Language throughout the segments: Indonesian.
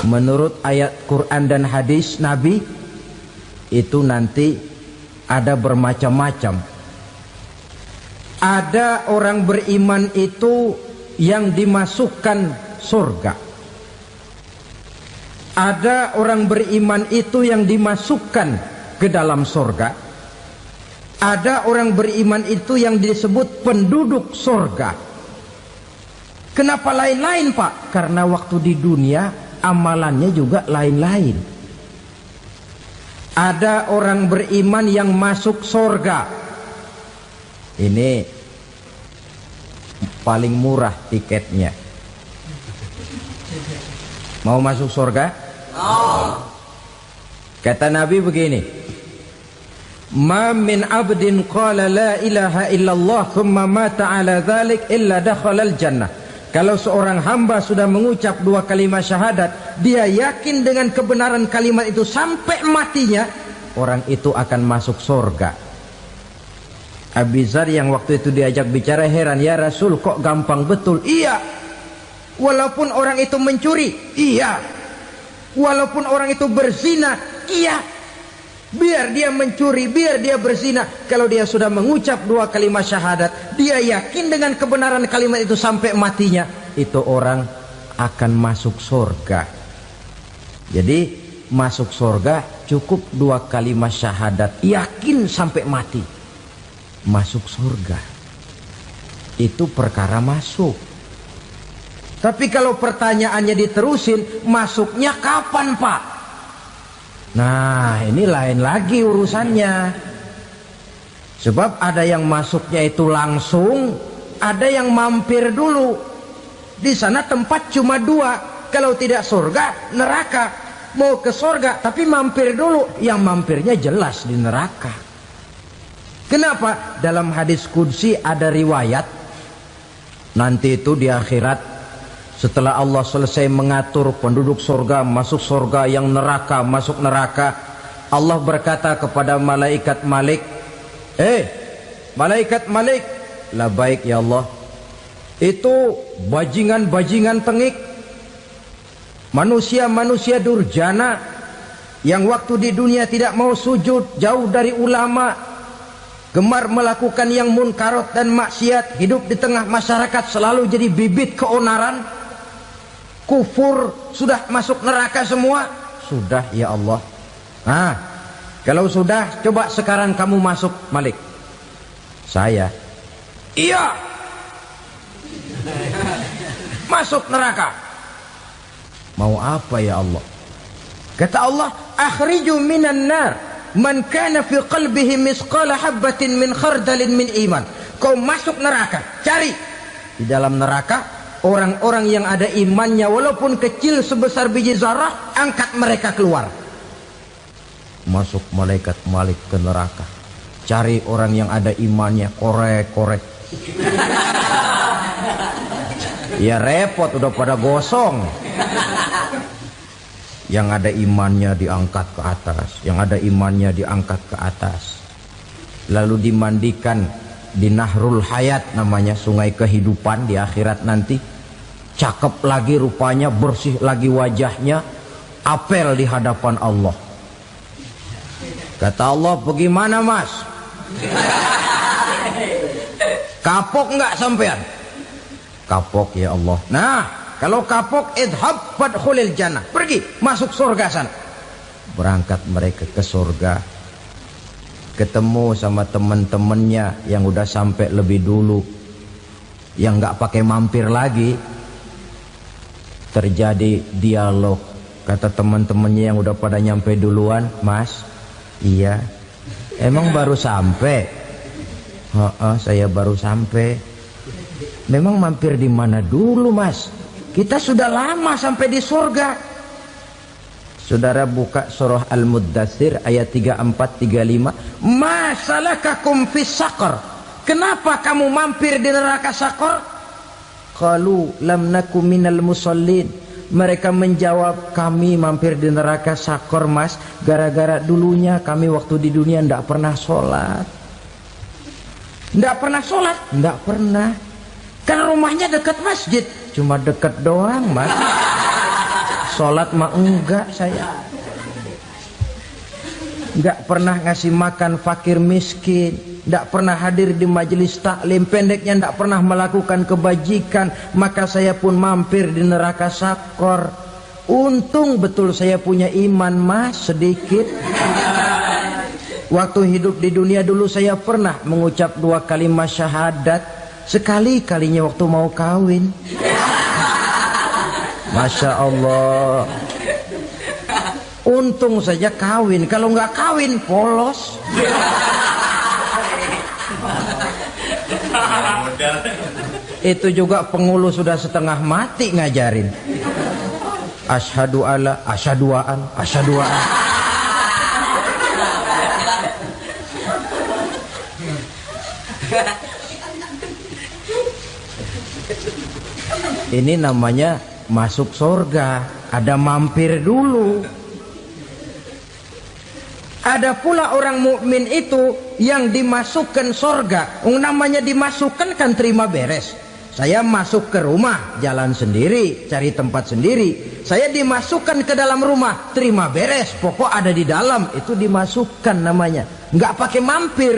menurut ayat Quran dan hadis Nabi itu nanti ada bermacam-macam. Ada orang beriman itu yang dimasukkan surga. Ada orang beriman itu yang dimasukkan ke dalam surga. Ada orang beriman itu yang disebut penduduk surga. Kenapa lain-lain, Pak? Karena waktu di dunia amalannya juga lain-lain. Ada orang beriman yang masuk surga. Ini paling murah tiketnya. Mau masuk surga? Kata Nabi begini, ma min abdin qala la ilaha illallah thumma mata ala dhalik illa dakhalal jannah. Kalau seorang hamba sudah mengucap dua kalimat syahadat, dia yakin dengan kebenaran kalimat itu sampai matinya, orang itu akan masuk surga. Abi Dzar yang waktu itu diajak bicara heran, ya Rasul kok gampang betul? Iya. Walaupun orang itu mencuri, iya. Walaupun orang itu berzina, iya. Biar dia mencuri, biar dia berzina, kalau dia sudah mengucap dua kalimat syahadat, dia yakin dengan kebenaran kalimat itu sampai matinya, itu orang akan masuk surga. Jadi masuk surga cukup dua kalimat syahadat, yakin sampai mati, masuk surga. Itu perkara masuk. Tapi kalau pertanyaannya diterusin, masuknya kapan, Pak? Nah, ini lain lagi urusannya. Sebab ada yang masuknya itu langsung, ada yang mampir dulu. Di sana tempat cuma dua, kalau tidak surga, neraka. Mau ke surga tapi mampir dulu, yang mampirnya jelas di neraka. Kenapa? Dalam hadis qudsi ada riwayat, nanti itu di akhirat, setelah Allah selesai mengatur penduduk surga masuk surga, yang neraka masuk neraka, Allah berkata kepada malaikat Malik, malaikat Malik, labaik ya Allah, itu bajingan-bajingan tengik, manusia-manusia durjana yang waktu di dunia tidak mau sujud, jauh dari ulama, gemar melakukan yang munkarat dan maksiat, hidup di tengah masyarakat selalu jadi bibit keonaran, kufur, sudah masuk neraka semua. Sudah ya Allah. Nah, kalau sudah, coba sekarang kamu masuk, Malik. Saya, iya, masuk neraka. Mau apa ya Allah? Kata Allah, akhriju minan nar man kana fi qalbihi misqala habatin min khardalin min iman. Kau masuk neraka, cari di dalam neraka orang-orang yang ada imannya walaupun kecil sebesar biji zarah, angkat mereka keluar. Masuk malaikat Malik ke neraka, cari orang yang ada imannya, korek-korek. Ya repot, udah pada gosong. Yang ada imannya diangkat ke atas, yang ada imannya diangkat ke atas, lalu dimandikan di Nahrul Hayat, namanya sungai kehidupan di akhirat nanti. Cakep lagi rupanya, bersih lagi wajahnya, apel di hadapan Allah. Kata Allah, bagaimana mas? Kapok nggak sampean? Kapok ya Allah. Nah, kalau kapok, idhab fadkhulil jannah, pergi masuk surga sana. Berangkat mereka ke surga, ketemu sama teman-temannya yang udah sampai lebih dulu, yang nggak pakai mampir lagi. Terjadi dialog. Kata teman-temannya yang udah pada nyampe duluan, mas, iya, emang baru sampai? Saya baru sampai. Memang mampir di mana dulu mas? Kita sudah lama sampai di surga. Saudara buka surah Al-Muddatsir ayat 34-35. Ma salakakum fis saqar? Kenapa kamu mampir di neraka Saqar? Qalu lam naku minal musallin. Mereka menjawab, kami mampir di neraka Saqar mas, gara-gara dulunya kami waktu di dunia ndak pernah sholat. Ndak pernah sholat? Ndak pernah. Kan rumahnya dekat masjid, cuma dekat doang mas. Sholat mah enggak saya. Enggak pernah ngasih makan fakir miskin, enggak pernah hadir di majelis taklim, pendeknya enggak pernah melakukan kebajikan, maka saya pun mampir di neraka sakor. Untung betul saya punya iman mas sedikit. Waktu hidup di dunia dulu saya pernah mengucap 2 kalimat syahadat, sekali-kalinya waktu mau kawin. Masya Allah. Untung saja kawin, kalau nggak kawin polos. Itu juga pengulu sudah setengah mati ngajarin. Asyhadu alla, asyaduaan, asyaduaan. Ini namanya masuk surga, ada mampir dulu. Ada pula orang mukmin itu yang dimasukkan surga. Namanya dimasukkan kan terima beres. Saya masuk ke rumah, jalan sendiri, cari tempat sendiri. Saya dimasukkan ke dalam rumah, terima beres. Pokok ada di dalam, itu dimasukkan namanya. Nggak pakai mampir.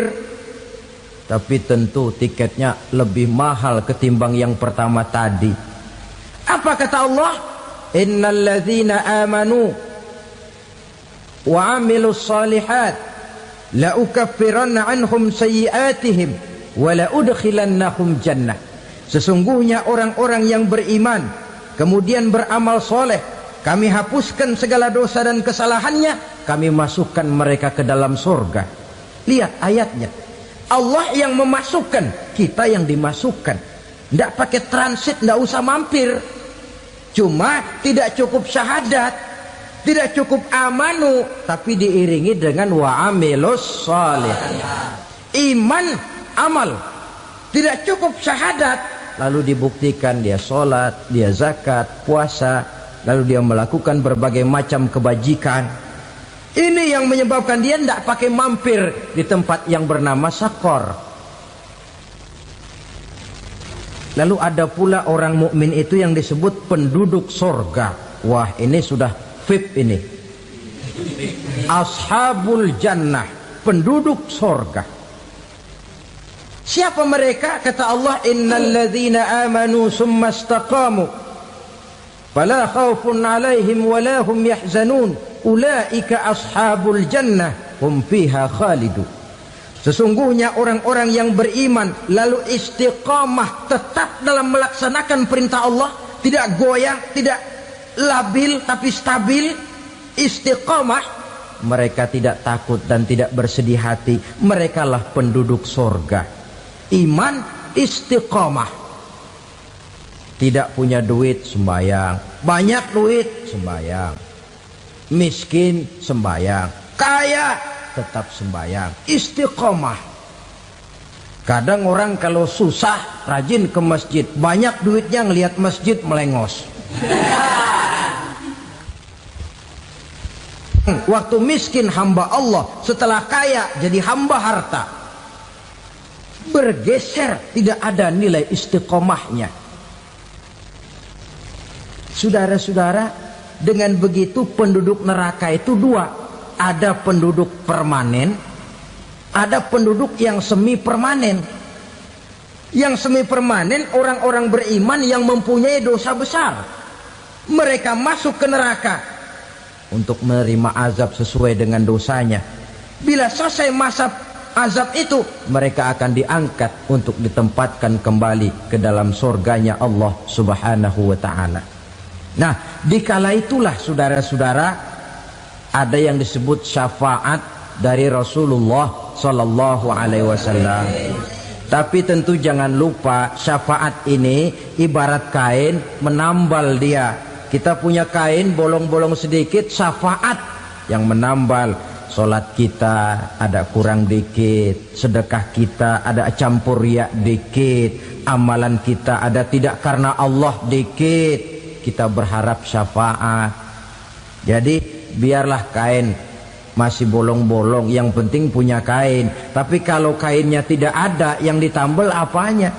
Tapi tentu tiketnya lebih mahal ketimbang yang pertama tadi. Apa kata Allah? Innal ladzina amanu wa amilus salihat la ukaffiranna anhum sayyi'atihim wa la udkhilannahum jannah. Sesungguhnya orang-orang yang beriman kemudian beramal soleh, kami hapuskan segala dosa dan kesalahannya, kami masukkan mereka ke dalam surga. Lihat ayatnya, Allah yang memasukkan, kita yang dimasukkan. Tidak pakai transit, tidak usah mampir. Cuma tidak cukup syahadat, tidak cukup amanu, tapi diiringi dengan wa amilus salih. Iman, amal. Tidak cukup syahadat, lalu dibuktikan dia sholat, dia zakat, puasa, lalu dia melakukan berbagai macam kebajikan. Ini yang menyebabkan dia tidak pakai mampir di tempat yang bernama sakor. Lalu ada pula orang mukmin itu yang disebut penduduk sorga. Wah, ini sudah VIP ini. Ashabul jannah, penduduk sorga. Siapa mereka? Kata Allah, innal ladzina amanu summa istaqamu fala khaufun alaihim wala hum yahzanun ulaika ashabul jannah hum fiha khalidun. Sesungguhnya orang-orang yang beriman lalu istiqamah, tetap dalam melaksanakan perintah Allah, tidak goyang, tidak labil tapi stabil, istiqamah, mereka tidak takut dan tidak bersedih hati. Merekalah penduduk surga. Iman, istiqamah. Tidak punya duit, sembahyang. Banyak duit, sembahyang. Miskin, sembahyang. Kaya, tetap sembahyang. Istiqamah. Kadang orang kalau susah rajin ke masjid, banyak duitnya ngelihat masjid melengos. Waktu miskin hamba Allah, setelah kaya jadi hamba harta. Bergeser, tidak ada nilai istiqomahnya. Saudara-saudara, dengan begitu penduduk neraka itu dua. Ada penduduk permanen, ada penduduk yang semi permanen. Yang semi permanen orang-orang beriman yang mempunyai dosa besar. Mereka masuk ke neraka untuk menerima azab sesuai dengan dosanya. Bila selesai masa azab itu, mereka akan diangkat untuk ditempatkan kembali ke dalam surganya Allah Subhanahu wa ta'ala. Nah, dikala itulah saudara-saudara, ada yang disebut syafaat dari Rasulullah Sallallahu Alaihi Wasallam. Tapi tentu jangan lupa, syafaat ini ibarat kain menambal dia. Kita punya kain bolong-bolong sedikit, syafaat yang menambal. Sholat kita ada kurang dikit, sedekah kita ada campur riak dikit, amalan kita ada tidak karena Allah dikit, kita berharap syafaat. Jadi biarlah kain masih bolong-bolong, yang penting punya kain. Tapi kalau kainnya tidak ada, yang ditambal apanya?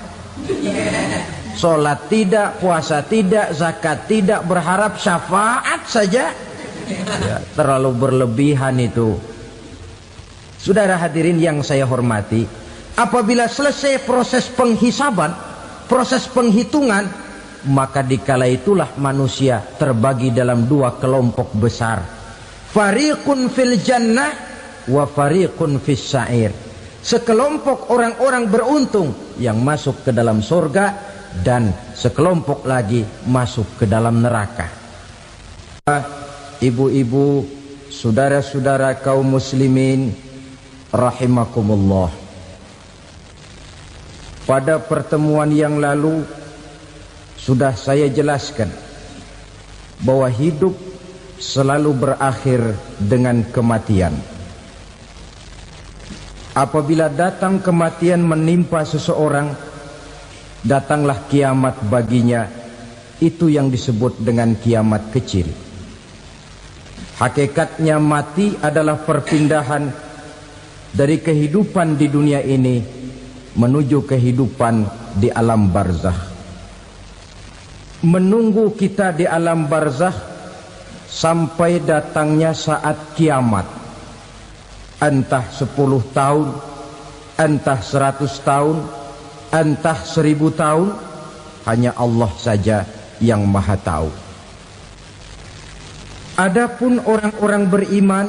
sholat tidak, puasa tidak, zakat tidak, berharap syafaat saja. Ya, terlalu berlebihan itu. Saudara hadirin yang saya hormati, apabila selesai proses penghisaban, proses penghitungan, maka dikala itulah manusia terbagi dalam dua kelompok besar. Fariqun fil jannah wa fariqun fis sa'ir. Sekelompok orang-orang beruntung yang masuk ke dalam surga, dan sekelompok lagi masuk ke dalam neraka. Ibu-ibu, saudara-saudara kaum muslimin rahimakumullah. Pada pertemuan yang lalu sudah saya jelaskan bahwa hidup selalu berakhir dengan kematian. Apabila datang kematian menimpa seseorang, datanglah kiamat baginya. Itu yang disebut dengan kiamat kecil. Hakikatnya mati adalah perpindahan dari kehidupan di dunia ini menuju kehidupan di alam barzakh. Menunggu kita di alam barzakh sampai datangnya saat kiamat. Entah 10 tahun, entah 100 tahun, entah 1000 tahun, hanya Allah saja yang maha tahu. Adapun orang-orang beriman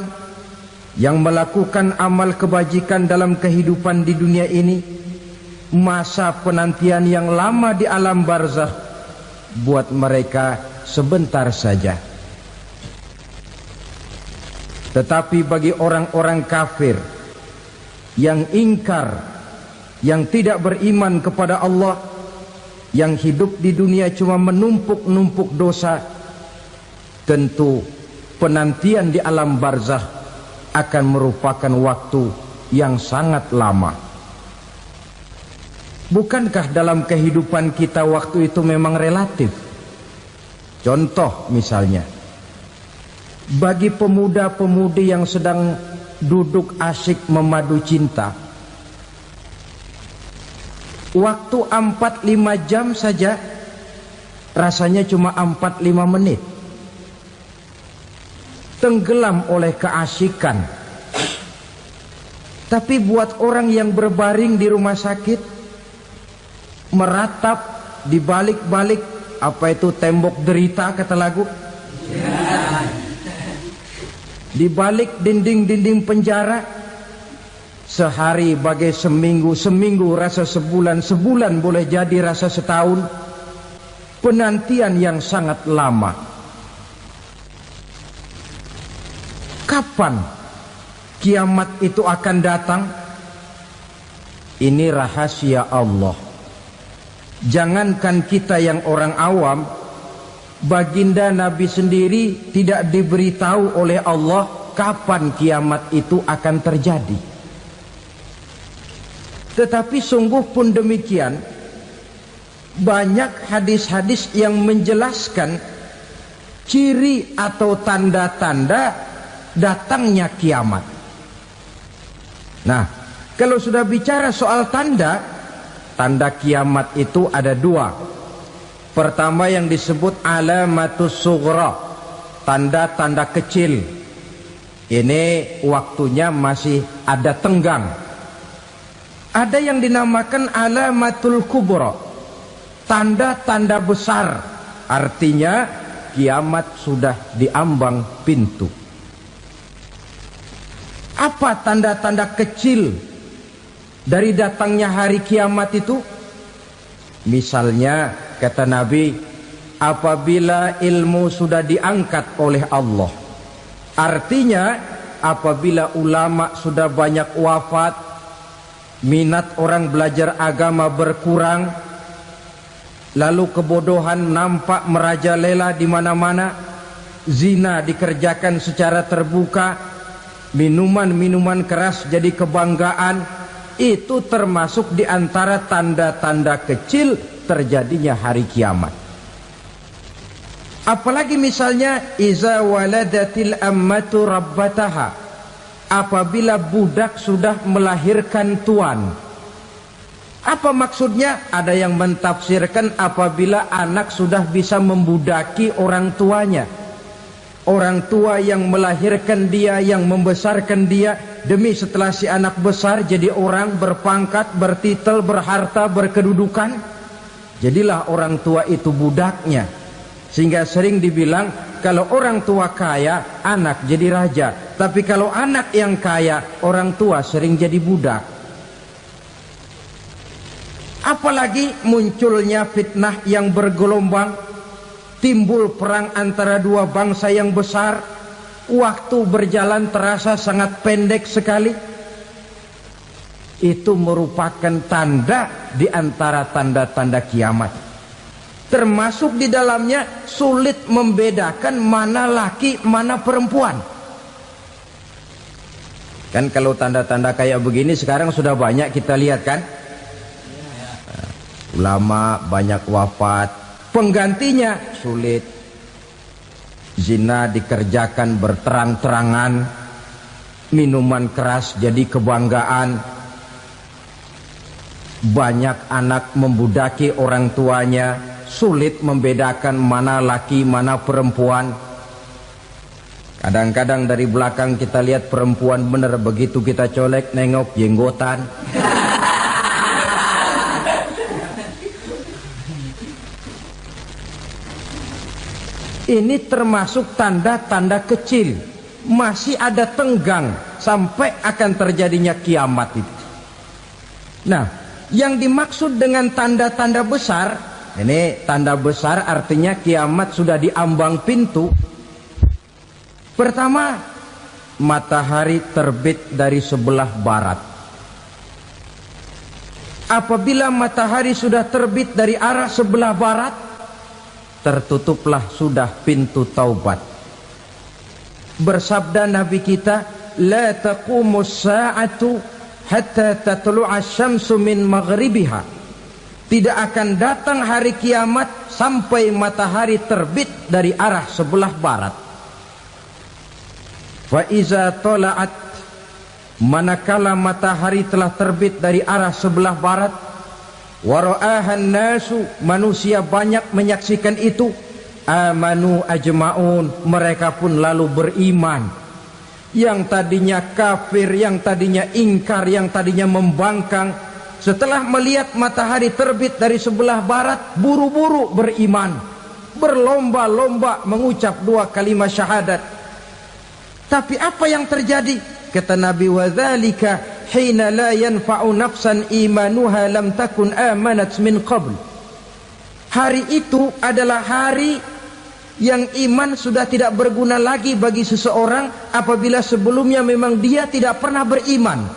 yang melakukan amal kebajikan dalam kehidupan di dunia ini, masa penantian yang lama di alam barzakh buat mereka sebentar saja. Tetapi bagi orang-orang kafir yang ingkar, yang tidak beriman kepada Allah, yang hidup di dunia cuma menumpuk-numpuk dosa, tentu penantian di alam barzakh akan merupakan waktu yang sangat lama. Bukankah dalam kehidupan kita waktu itu memang relatif? Contoh misalnya, bagi pemuda-pemudi yang sedang duduk asyik memadu cinta, waktu 4-5 jam saja rasanya cuma 4-5 menit. Tenggelam oleh keasikan. Tapi buat orang yang berbaring di rumah sakit, meratap di balik-balik apa itu tembok derita kata lagu, di balik dinding-dinding penjara, sehari bagai seminggu, seminggu rasa sebulan, sebulan boleh jadi rasa setahun. Penantian yang sangat lama. Kapan kiamat itu akan datang? Ini rahasia Allah. Jangankan kita yang orang awam, baginda Nabi sendiri tidak diberitahu oleh Allah kapan kiamat itu akan terjadi. Tetapi sungguh pun demikian, banyak hadis-hadis yang menjelaskan ciri atau tanda-tanda datangnya kiamat. Nah, kalau sudah bicara soal tanda, tanda kiamat itu ada dua. Pertama yang disebut alamatus sughra, tanda-tanda kecil. Ini waktunya masih ada tenggang. Ada yang dinamakan alamatul kubra, tanda-tanda besar. Artinya kiamat sudah diambang pintu. Apa tanda-tanda kecil dari datangnya hari kiamat itu? Misalnya kata Nabi, apabila ilmu sudah diangkat oleh Allah, artinya apabila ulama sudah banyak wafat, minat orang belajar agama berkurang, lalu kebodohan nampak merajalela di mana-mana, zina dikerjakan secara terbuka, minuman-minuman keras jadi kebanggaan, itu termasuk di antara tanda-tanda kecil terjadinya hari kiamat. Apalagi misalnya iza waladatil ammatu rabbataha, apabila budak sudah melahirkan tuan. Apa maksudnya? Ada yang mentafsirkan apabila anak sudah bisa membudaki orang tuanya. Orang tua yang melahirkan dia, yang membesarkan dia, demi setelah si anak besar jadi orang berpangkat, bertitel, berharta, berkedudukan, jadilah orang tua itu budaknya. Sehingga sering dibilang kalau orang tua kaya, anak jadi raja. Tapi kalau anak yang kaya, orang tua sering jadi budak. Apalagi munculnya fitnah yang bergelombang, timbul perang antara dua bangsa yang besar, waktu berjalan terasa sangat pendek sekali. Itu merupakan tanda di antara tanda-tanda kiamat. Termasuk di dalamnya sulit membedakan mana laki, mana perempuan. Kan kalau tanda-tanda kayak begini sekarang sudah banyak kita lihat kan? Ulama banyak wafat, penggantinya sulit. Zina dikerjakan berterang-terangan, minuman keras jadi kebanggaan, banyak anak membudaki orang tuanya, sulit membedakan mana laki mana perempuan. Kadang-kadang dari belakang kita lihat perempuan bener, begitu kita colek nengok jenggotan. Ini termasuk tanda-tanda kecil. Masih ada tenggang sampai akan terjadinya kiamat itu. Nah, yang dimaksud dengan tanda-tanda besar, ini tanda besar artinya kiamat sudah diambang pintu. Pertama, matahari terbit dari sebelah barat. Apabila matahari sudah terbit dari arah sebelah barat, tertutuplah sudah pintu taubat. Bersabda Nabi kita, la taqumus sa'atu hatta tatlu'a syamsu min maghribiha. Tidak akan datang hari kiamat sampai matahari terbit dari arah sebelah barat. Fa iza tala'at, manakala matahari telah terbit dari arah sebelah barat, wara'ahan nasu, manusia banyak menyaksikan itu, amanu ajma'un, mereka pun lalu beriman. Yang tadinya kafir, yang tadinya ingkar, yang tadinya membangkang, setelah melihat matahari terbit dari sebelah barat, buru-buru beriman, berlomba-lomba mengucap dua kalimat syahadat. Tapi apa yang terjadi? Kata Nabi, wadzalika hina la yanfa'u nafsan imanuha lam takun amanat min qabl. Hari itu adalah hari yang iman sudah tidak berguna lagi bagi seseorang apabila sebelumnya memang dia tidak pernah beriman.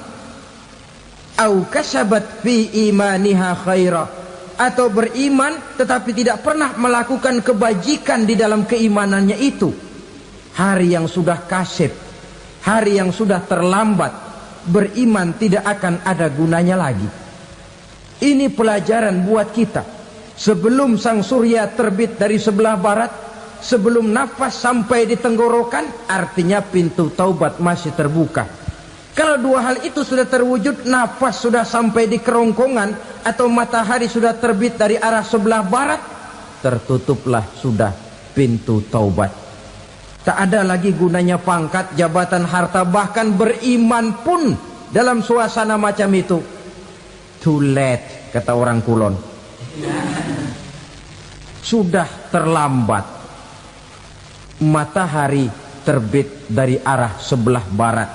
Au kasabat fi imaniha khaira, atau beriman tetapi tidak pernah melakukan kebajikan di dalam keimanannya itu. Hari yang sudah kasib, hari yang sudah terlambat, beriman tidak akan ada gunanya lagi. Ini pelajaran buat kita. Sebelum sang surya terbit dari sebelah barat, sebelum nafas sampai di tenggorokan, artinya pintu taubat masih terbuka. Kalau dua hal itu sudah terwujud, nafas sudah sampai di kerongkongan atau matahari sudah terbit dari arah sebelah barat, tertutuplah sudah pintu taubat. Tak ada lagi gunanya pangkat, jabatan, harta, bahkan beriman pun dalam suasana macam itu. Too late, kata orang Kulon. Sudah terlambat. Matahari terbit dari arah sebelah barat.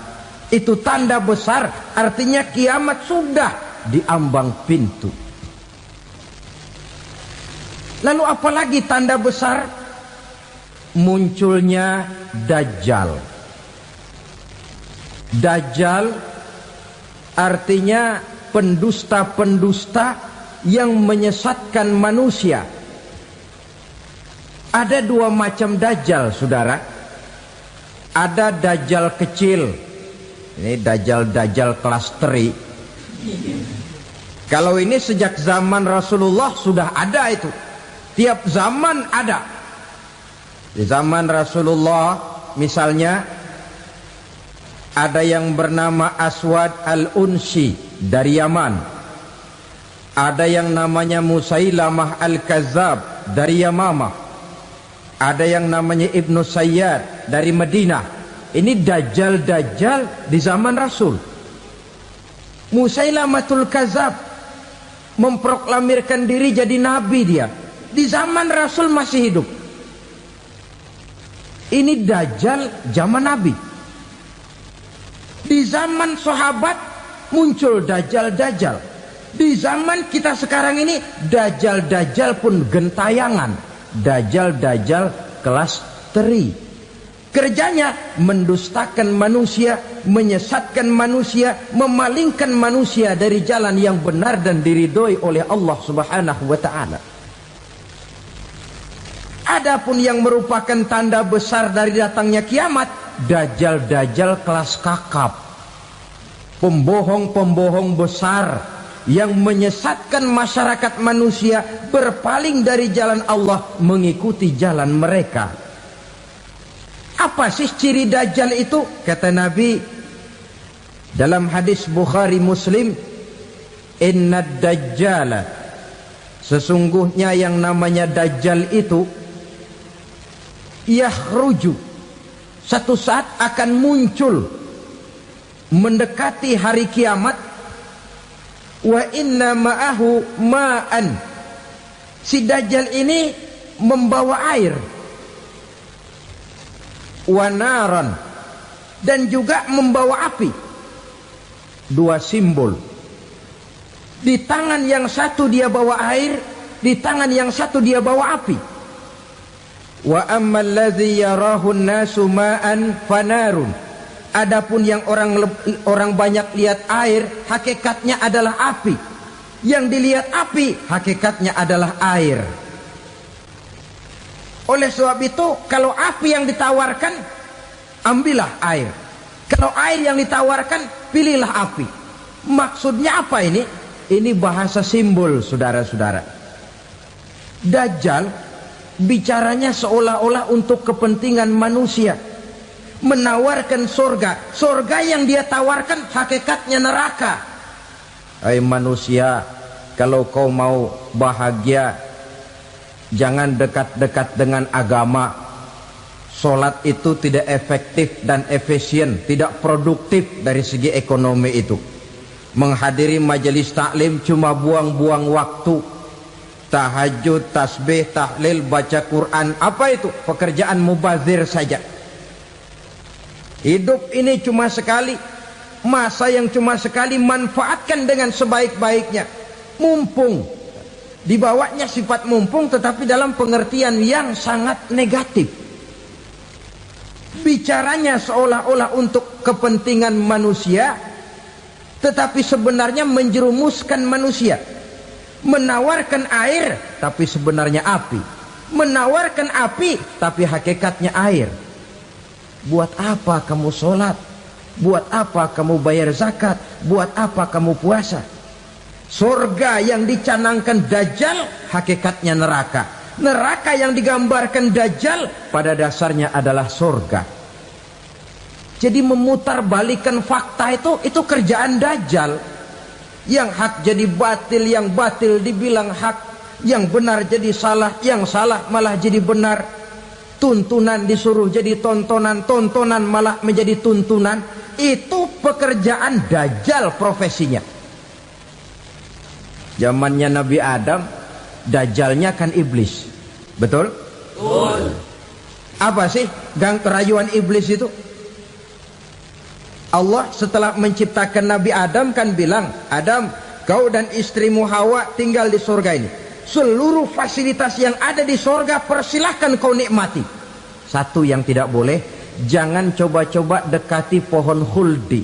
Itu tanda besar, artinya kiamat sudah diambang pintu. Lalu apalagi tanda besar? Munculnya Dajjal. Dajjal artinya pendusta-pendusta yang menyesatkan manusia. Ada dua macam Dajjal, saudara. Ada Dajjal kecil. Ini Dajjal kelas teri. Kalau ini sejak zaman Rasulullah sudah ada itu. Tiap zaman ada. Di zaman Rasulullah misalnya ada yang bernama Aswad al-Unsi dari Yaman. Ada yang namanya Musailamah Al-Kazzab dari Yamamah. Ada yang namanya Ibnu Sayyad dari Madinah. Ini dajjal-dajjal di zaman Rasul. Musailamatul Kazzab memproklamirkan diri jadi nabi dia. Di zaman Rasul masih hidup. Ini dajjal zaman Nabi. Di zaman sahabat muncul dajjal-dajjal. Di zaman kita sekarang ini dajjal-dajjal pun gentayangan. Dajjal-dajjal kelas teri. Kerjanya mendustakan manusia, menyesatkan manusia, memalingkan manusia dari jalan yang benar dan diridhoi oleh Allah Subhanahu wa taala. Adapun yang merupakan tanda besar dari datangnya kiamat, dajjal-dajjal kelas kakap. Pembohong-pembohong besar yang menyesatkan masyarakat manusia berpaling dari jalan Allah mengikuti jalan mereka. Apa sih ciri dajjal itu? Kata Nabi dalam hadis Bukhari Muslim, inna dajjala, sesungguhnya yang namanya dajjal itu yakhruju, satu saat akan muncul mendekati hari kiamat. Wa inna ma'ahu ma'an, si dajjal ini membawa air. Wa naran, dan juga membawa api. Dua simbol. Di tangan yang satu dia bawa air, di tangan yang satu dia bawa api. Wa ammal ladzi yarahu an-nasu ma'an fanarun, adapun yang orang banyak lihat air, hakikatnya adalah api. Yang dilihat api, hakikatnya adalah air. Oleh sebab itu, kalau api yang ditawarkan, ambillah air. Kalau air yang ditawarkan, pilihlah api. Maksudnya apa ini? Ini bahasa simbol, saudara-saudara. Dajjal bicaranya seolah-olah untuk kepentingan manusia. Menawarkan surga. Surga yang dia tawarkan hakikatnya neraka. Hai manusia, kalau kau mau bahagia, jangan dekat-dekat dengan agama. Solat itu tidak efektif dan efisien, tidak produktif dari segi ekonomi itu. Menghadiri majelis taklim cuma buang-buang waktu. Tahajud, tasbih, tahlil, baca Quran, apa itu? Pekerjaan mubazir saja. Hidup ini cuma sekali, masa yang cuma sekali, manfaatkan dengan sebaik-baiknya. Mumpung, dibawanya sifat mumpung tetapi dalam pengertian yang sangat negatif. Bicaranya seolah-olah untuk kepentingan manusia, tetapi sebenarnya menjerumuskan manusia. Menawarkan air tapi sebenarnya api. Menawarkan api tapi hakikatnya air. Buat apa kamu sholat? Buat apa kamu bayar zakat? Buat apa kamu puasa? Surga yang dicanangkan dajjal hakikatnya neraka. Neraka yang digambarkan dajjal pada dasarnya adalah surga. Jadi memutarbalikkan fakta itu kerjaan dajjal. Yang hak jadi batil, yang batil dibilang hak, yang benar jadi salah, yang salah malah jadi benar. Tuntunan disuruh jadi tontonan, tontonan malah menjadi tuntunan. Itu pekerjaan dajjal profesinya. Zamannya Nabi Adam, dajjalnya kan iblis. Betul? Betul. Apa sih gang kerayuan iblis itu? Allah setelah menciptakan Nabi Adam kan bilang, Adam, kau dan istrimu Hawa tinggal di surga ini. Seluruh fasilitas yang ada di surga persilahkan kau nikmati. Satu yang tidak boleh, jangan coba-coba dekati pohon khuldi.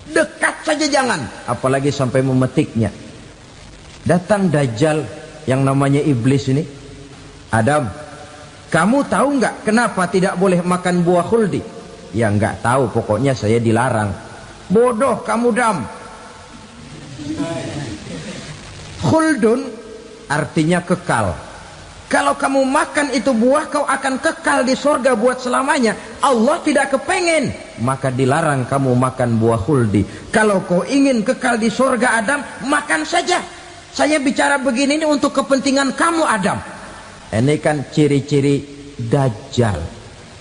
Dekat saja jangan, apalagi sampai memetiknya. Datang dajjal yang namanya iblis ini. Adam, kamu tahu nggak kenapa tidak boleh makan buah khuldi? Ya nggak tahu, pokoknya saya dilarang. Bodoh kamu Dam. Khuldun artinya kekal. Kalau kamu makan itu buah, kau akan kekal di surga buat selamanya. Allah tidak kepengen, maka dilarang kamu makan buah khuldi. Kalau kau ingin kekal di surga Adam, makan saja. Saya bicara begini ini untuk kepentingan kamu Adam. Ini kan ciri-ciri Dajjal.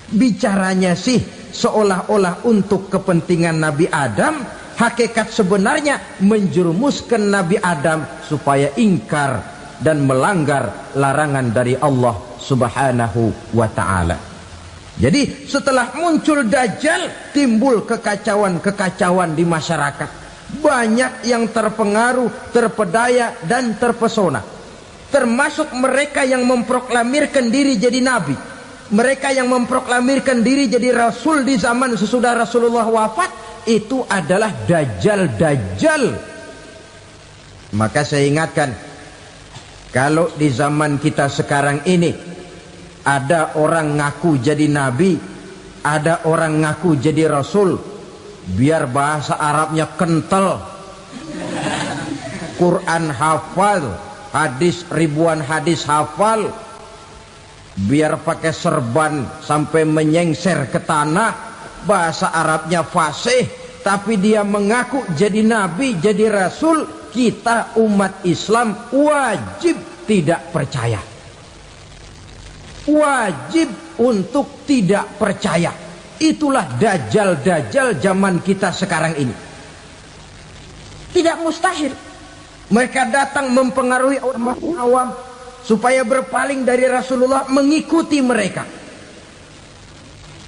Bicaranya sih seolah-olah untuk kepentingan Nabi Adam, hakikat sebenarnya menjerumuskan Nabi Adam supaya ingkar dan melanggar larangan dari Allah Subhanahu wa ta'ala. Jadi setelah muncul Dajjal, timbul kekacauan-kekacauan di masyarakat. Banyak yang terpengaruh, terpedaya dan terpesona. Termasuk mereka yang memproklamirkan diri jadi nabi, mereka yang memproklamirkan diri jadi rasul di zaman sesudah Rasulullah wafat. Itu adalah Dajjal. Maka saya ingatkan, kalau di zaman kita sekarang ini ada orang ngaku jadi nabi, ada orang ngaku jadi rasul, biar bahasa Arabnya kental, Quran hafal, hadis ribuan hadis hafal, biar pakai serban sampai menyengser ke tanah, bahasa Arabnya fasih, tapi dia mengaku jadi nabi, jadi rasul, kita umat Islam wajib tidak percaya. Wajib untuk tidak percaya. Itulah Dajjal zaman kita sekarang ini. Tidak mustahil mereka datang mempengaruhi orang awam supaya berpaling dari Rasulullah, mengikuti mereka.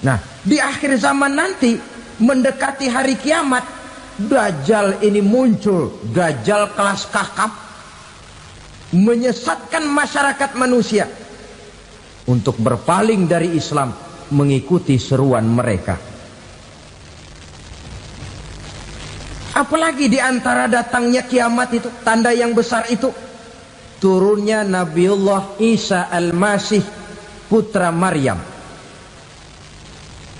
Nah, di akhir zaman nanti, mendekati hari kiamat, Dajjal ini muncul. Dajjal kelas kakap, menyesatkan masyarakat manusia untuk berpaling dari Islam, mengikuti seruan mereka. Apalagi di antara datangnya kiamat itu, tanda yang besar itu, turunnya Nabiullah Isa Al-Masih, putra Maryam.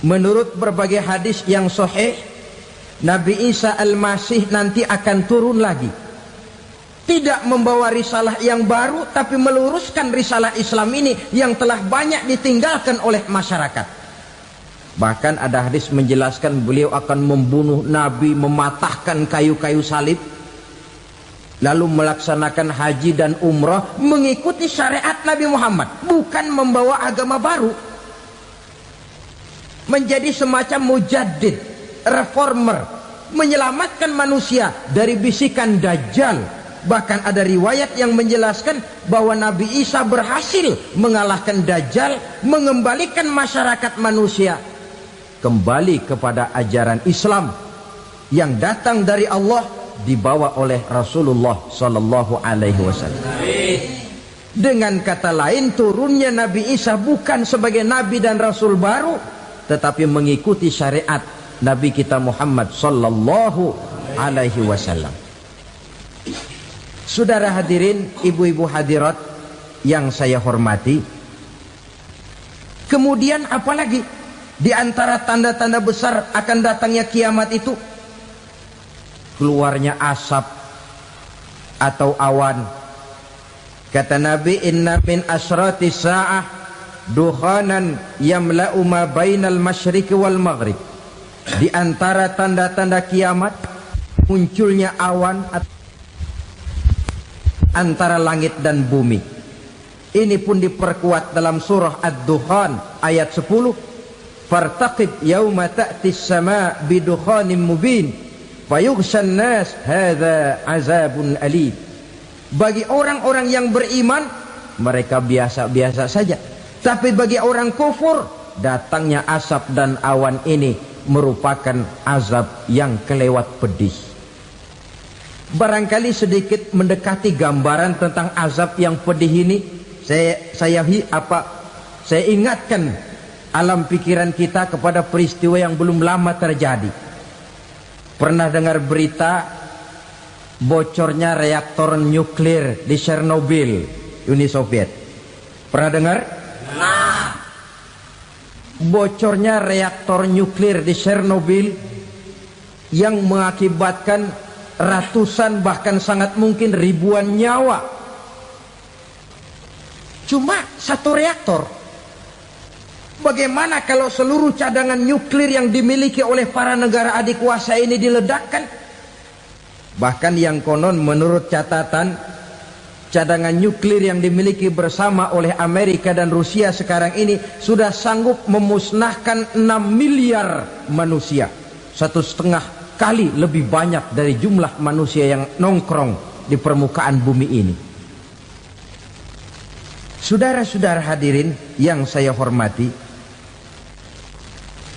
Menurut berbagai hadis yang sahih, Nabi Isa Al-Masih nanti akan turun lagi. Tidak membawa risalah yang baru, tapi meluruskan risalah Islam ini yang telah banyak ditinggalkan oleh masyarakat. Bahkan ada hadis menjelaskan beliau akan membunuh Nabi, mematahkan kayu-kayu salib, lalu melaksanakan haji dan umrah mengikuti syariat Nabi Muhammad, bukan membawa agama baru. Menjadi semacam mujaddid, reformer, menyelamatkan manusia dari bisikan Dajjal. Bahkan ada riwayat yang menjelaskan bahwa Nabi Isa berhasil mengalahkan Dajjal, mengembalikan masyarakat manusia kembali kepada ajaran Islam yang datang dari Allah, dibawa oleh Rasulullah sallallahu alaihi wasallam. Dengan kata lain, turunnya Nabi Isa bukan sebagai nabi dan rasul baru, tetapi mengikuti syariat Nabi kita Muhammad sallallahu alaihi wasallam. Saudara hadirin, ibu-ibu hadirat yang saya hormati, kemudian apalagi di antara tanda-tanda besar akan datangnya kiamat itu? Keluarnya asap atau awan. Kata Nabi, inna min asrati sa'ah dukhanan yamla'u ma bainal masyriqi wal maghrib. Di antara tanda-tanda kiamat, munculnya awan antara langit dan bumi. Ini pun diperkuat dalam surah Ad-Dukhan ayat 10. Fartaqib yauma ta'tis sama bidukhanim mubin fayughshan nas hadza azabun alim. Bagi orang-orang yang beriman, mereka biasa-biasa saja. Tapi bagi orang kufur, datangnya asap dan awan ini merupakan azab yang kelewat pedih. Barangkali sedikit mendekati gambaran tentang azab yang pedih ini, saya ingatkan alam pikiran kita kepada peristiwa yang belum lama terjadi. Pernah dengar berita bocornya reaktor nuklir di Chernobyl, Uni Soviet? Pernah dengar? Nah, bocornya reaktor nuklir di Chernobyl yang mengakibatkan ratusan bahkan sangat mungkin ribuan nyawa. Cuma satu reaktor. Bagaimana kalau seluruh cadangan nuklir yang dimiliki oleh para negara adikuasa ini diledakkan? Bahkan yang konon menurut catatan cadangan nuklir yang dimiliki bersama oleh Amerika dan Rusia sekarang ini sudah sanggup memusnahkan 6 miliar manusia, 1,5 kali lebih banyak dari jumlah manusia yang nongkrong di permukaan bumi ini. Saudara-saudara hadirin yang saya hormati,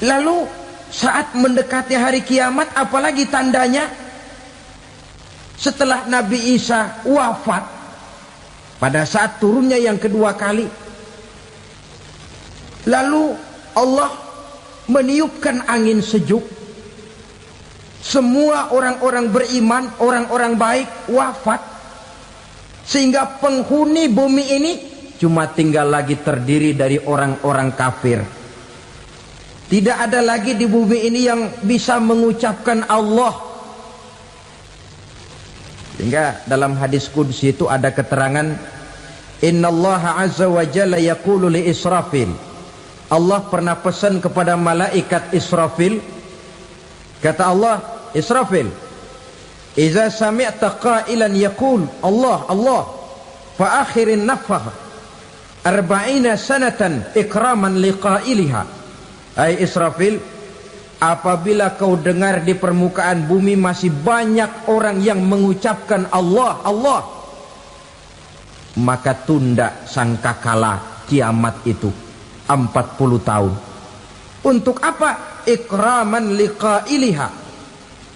lalu saat mendekati hari kiamat, apalagi tandanya setelah Nabi Isa wafat, pada saat turunnya yang kedua kali, lalu Allah meniupkan angin sejuk, semua orang-orang beriman, orang-orang baik wafat, sehingga penghuni bumi ini cuma tinggal lagi terdiri dari orang-orang kafir. Tidak ada lagi di bumi ini yang bisa mengucapkan Allah. Sehingga dalam hadis qudsi itu ada keterangan, innallaha azza wa jalla yaqulu li Israfil. Allah pernah pesan kepada malaikat Israfil, kata Allah, Israfil, idza sami'ta qailan yaqul Allah Allah fa akhirin nafakh 40 sanatan ikraman liqailiha. Hai Israfil, apabila kau dengar di permukaan bumi masih banyak orang yang mengucapkan Allah Allah, maka tunda sangkakala kiamat itu 40 tahun. Untuk apa? Ikraman liqailiha,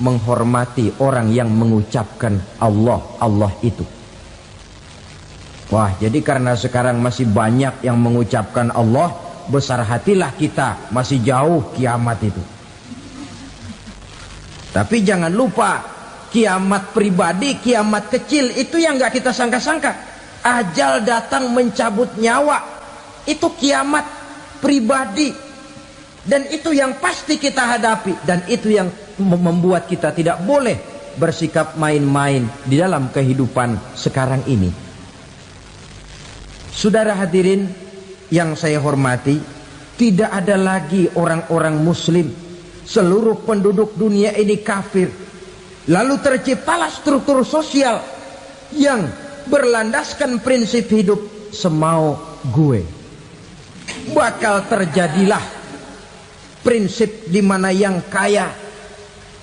menghormati orang yang mengucapkan Allah Allah itu. Wah, jadi karena sekarang masih banyak yang mengucapkan Allah, besar hatilah kita, masih jauh kiamat itu. Tapi jangan lupa, kiamat pribadi, kiamat kecil itu yang gak kita sangka-sangka. Ajal datang mencabut nyawa, itu kiamat pribadi, dan itu yang pasti kita hadapi, dan itu yang membuat kita tidak boleh bersikap main-main di dalam kehidupan sekarang ini. Saudara hadirin yang saya hormati, tidak ada lagi orang-orang muslim. Seluruh penduduk dunia ini kafir. Lalu terciptalah struktur sosial yang berlandaskan prinsip hidup semau gue. Bakal terjadilah prinsip di mana yang kaya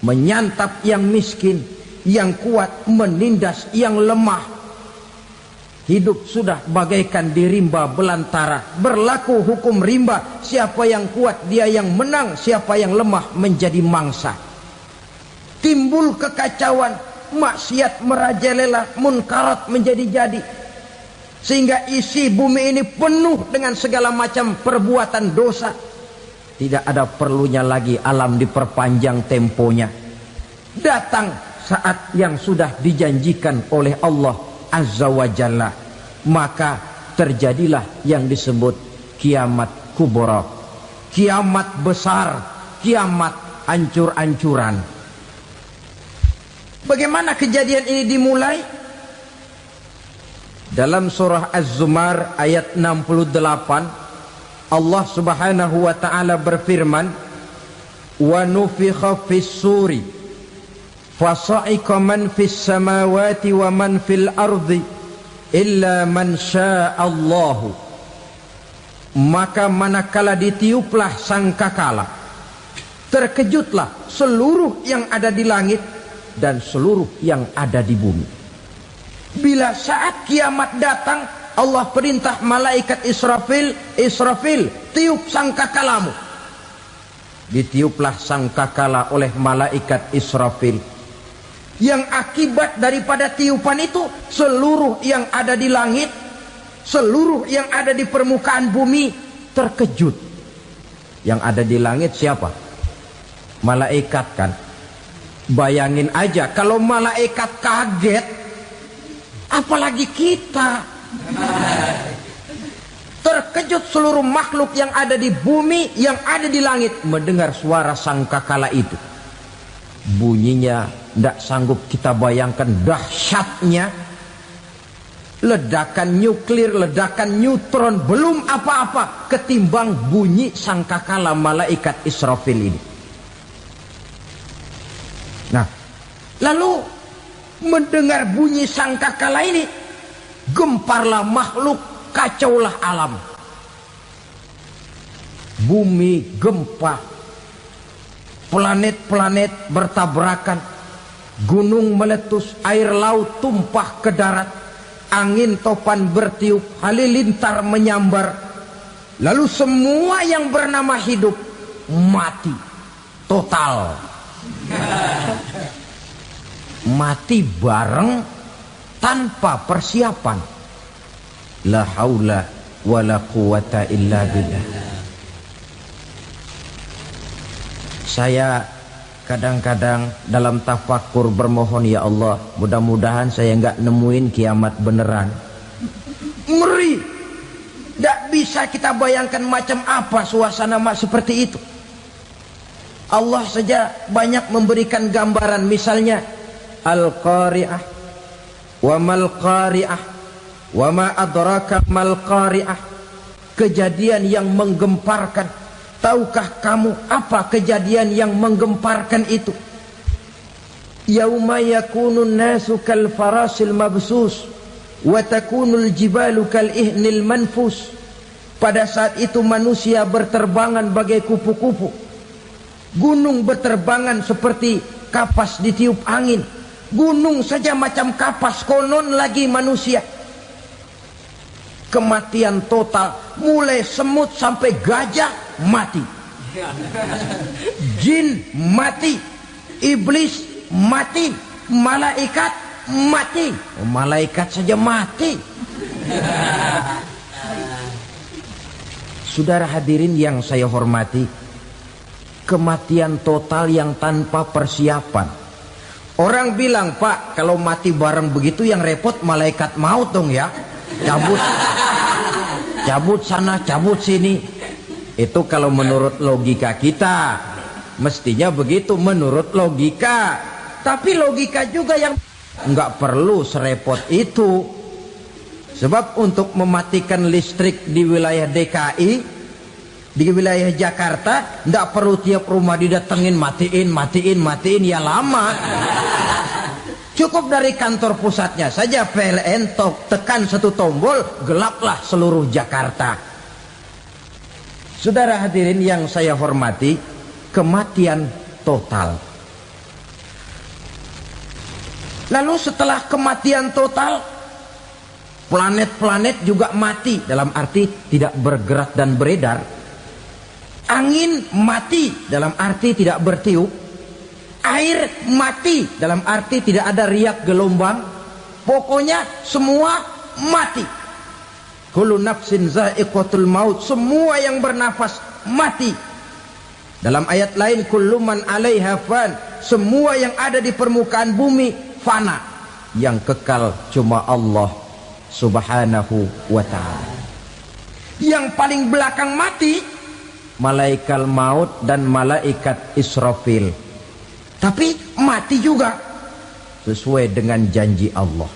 menyantap yang miskin, yang kuat menindas yang lemah. Hidup sudah bagaikan di rimba belantara, berlaku hukum rimba, siapa yang kuat dia yang menang, siapa yang lemah menjadi mangsa. Timbul kekacauan, maksiat merajalela, munkarat menjadi-jadi, sehingga isi bumi ini penuh dengan segala macam perbuatan dosa. Tidak ada perlunya lagi alam diperpanjang temponya. Datang saat yang sudah dijanjikan oleh Allah Azza wa Jalla, maka terjadilah yang disebut kiamat kubra, kiamat besar, kiamat ancur-ancuran. Bagaimana kejadian ini dimulai? Dalam surah Az-Zumar ayat 68, Allah Subhanahu wa taala berfirman, wa nufikha fis suri fasa'iqa man fis samawati wa man fil ardi illa man sya'allahu. Maka manakala ditiuplah sangkakala, terkejutlah seluruh yang ada di langit dan seluruh yang ada di bumi. Bila saat kiamat datang, Allah perintah malaikat Israfil, Israfil, tiup sangkakalamu. Ditiuplah sangkakala oleh malaikat Israfil. Yang akibat daripada tiupan itu, seluruh yang ada di langit, seluruh yang ada di permukaan bumi terkejut. Yang ada di langit siapa? Malaikat kan. Bayangin aja kalau malaikat kaget, apalagi kita. Terkejut seluruh makhluk yang ada di bumi, yang ada di langit mendengar suara sangkakala itu. Bunyinya tidak sanggup kita bayangkan dahsyatnya. Ledakan nuklir, ledakan neutron, belum apa-apa ketimbang bunyi sangkakala malaikat Israfil ini. Nah, lalu mendengar bunyi sangkakala ini, gemparlah makhluk, kacaulah alam. Bumi gempa, planet-planet bertabrakan, gunung meletus, air laut tumpah ke darat, angin topan bertiup, halilintar menyambar. Lalu semua yang bernama hidup mati total. Mati bareng tanpa persiapan. La haula wala quwata illa billah. Saya kadang-kadang dalam tafakur bermohon, ya Allah, mudah-mudahan saya enggak nemuin kiamat beneran. Ngeri. Tidak bisa kita bayangkan macam apa suasana seperti itu. Allah saja banyak memberikan gambaran, misalnya Al-Qari'ah, wa mal qari'ah, wa ma adraka mal qari'ah. Kejadian yang menggemparkan. Tahukah kamu apa kejadian yang menggemparkan itu? Yauma yakunun nasu kal farasil mabsus wa takunul jibalu kal ihnil manfus. Pada saat itu manusia berterbangan bagai kupu-kupu, gunung berterbangan seperti kapas ditiup angin. Gunung saja macam kapas, konon lagi manusia. Kematian total, mulai semut sampai gajah mati, jin mati, iblis mati, malaikat mati. Malaikat saja mati. Saudara hadirin yang saya hormati, kematian total yang tanpa persiapan. Orang bilang, Pak, kalau mati bareng begitu yang repot malaikat maut dong ya. Cabut sana, cabut sini. Itu kalau menurut logika kita, mestinya begitu menurut logika. Tapi logika juga yang nggak perlu serepot itu. Sebab untuk mematikan listrik di wilayah DKI, di wilayah Jakarta, nggak perlu tiap rumah didatengin, matiin, ya lama. Cukup dari kantor pusatnya saja PLN tekan satu tombol, gelaplah seluruh Jakarta. Saudara hadirin yang saya hormati, kematian total. Lalu setelah kematian total, planet-planet juga mati, dalam arti tidak bergerak dan beredar. Angin mati, dalam arti tidak bertiup. Air mati, dalam arti tidak ada riak gelombang. Pokoknya semua mati. Kullu nafsin za'iqatul maut. Semua yang bernafas mati. Dalam ayat lain, kullu man 'alaiha fan. Semua yang ada di permukaan bumi fana. Yang kekal cuma Allah Subhanahu wa ta'ala. Yang paling belakang mati, malaikat maut dan malaikat Israfil. Tapi mati juga sesuai dengan janji Allah.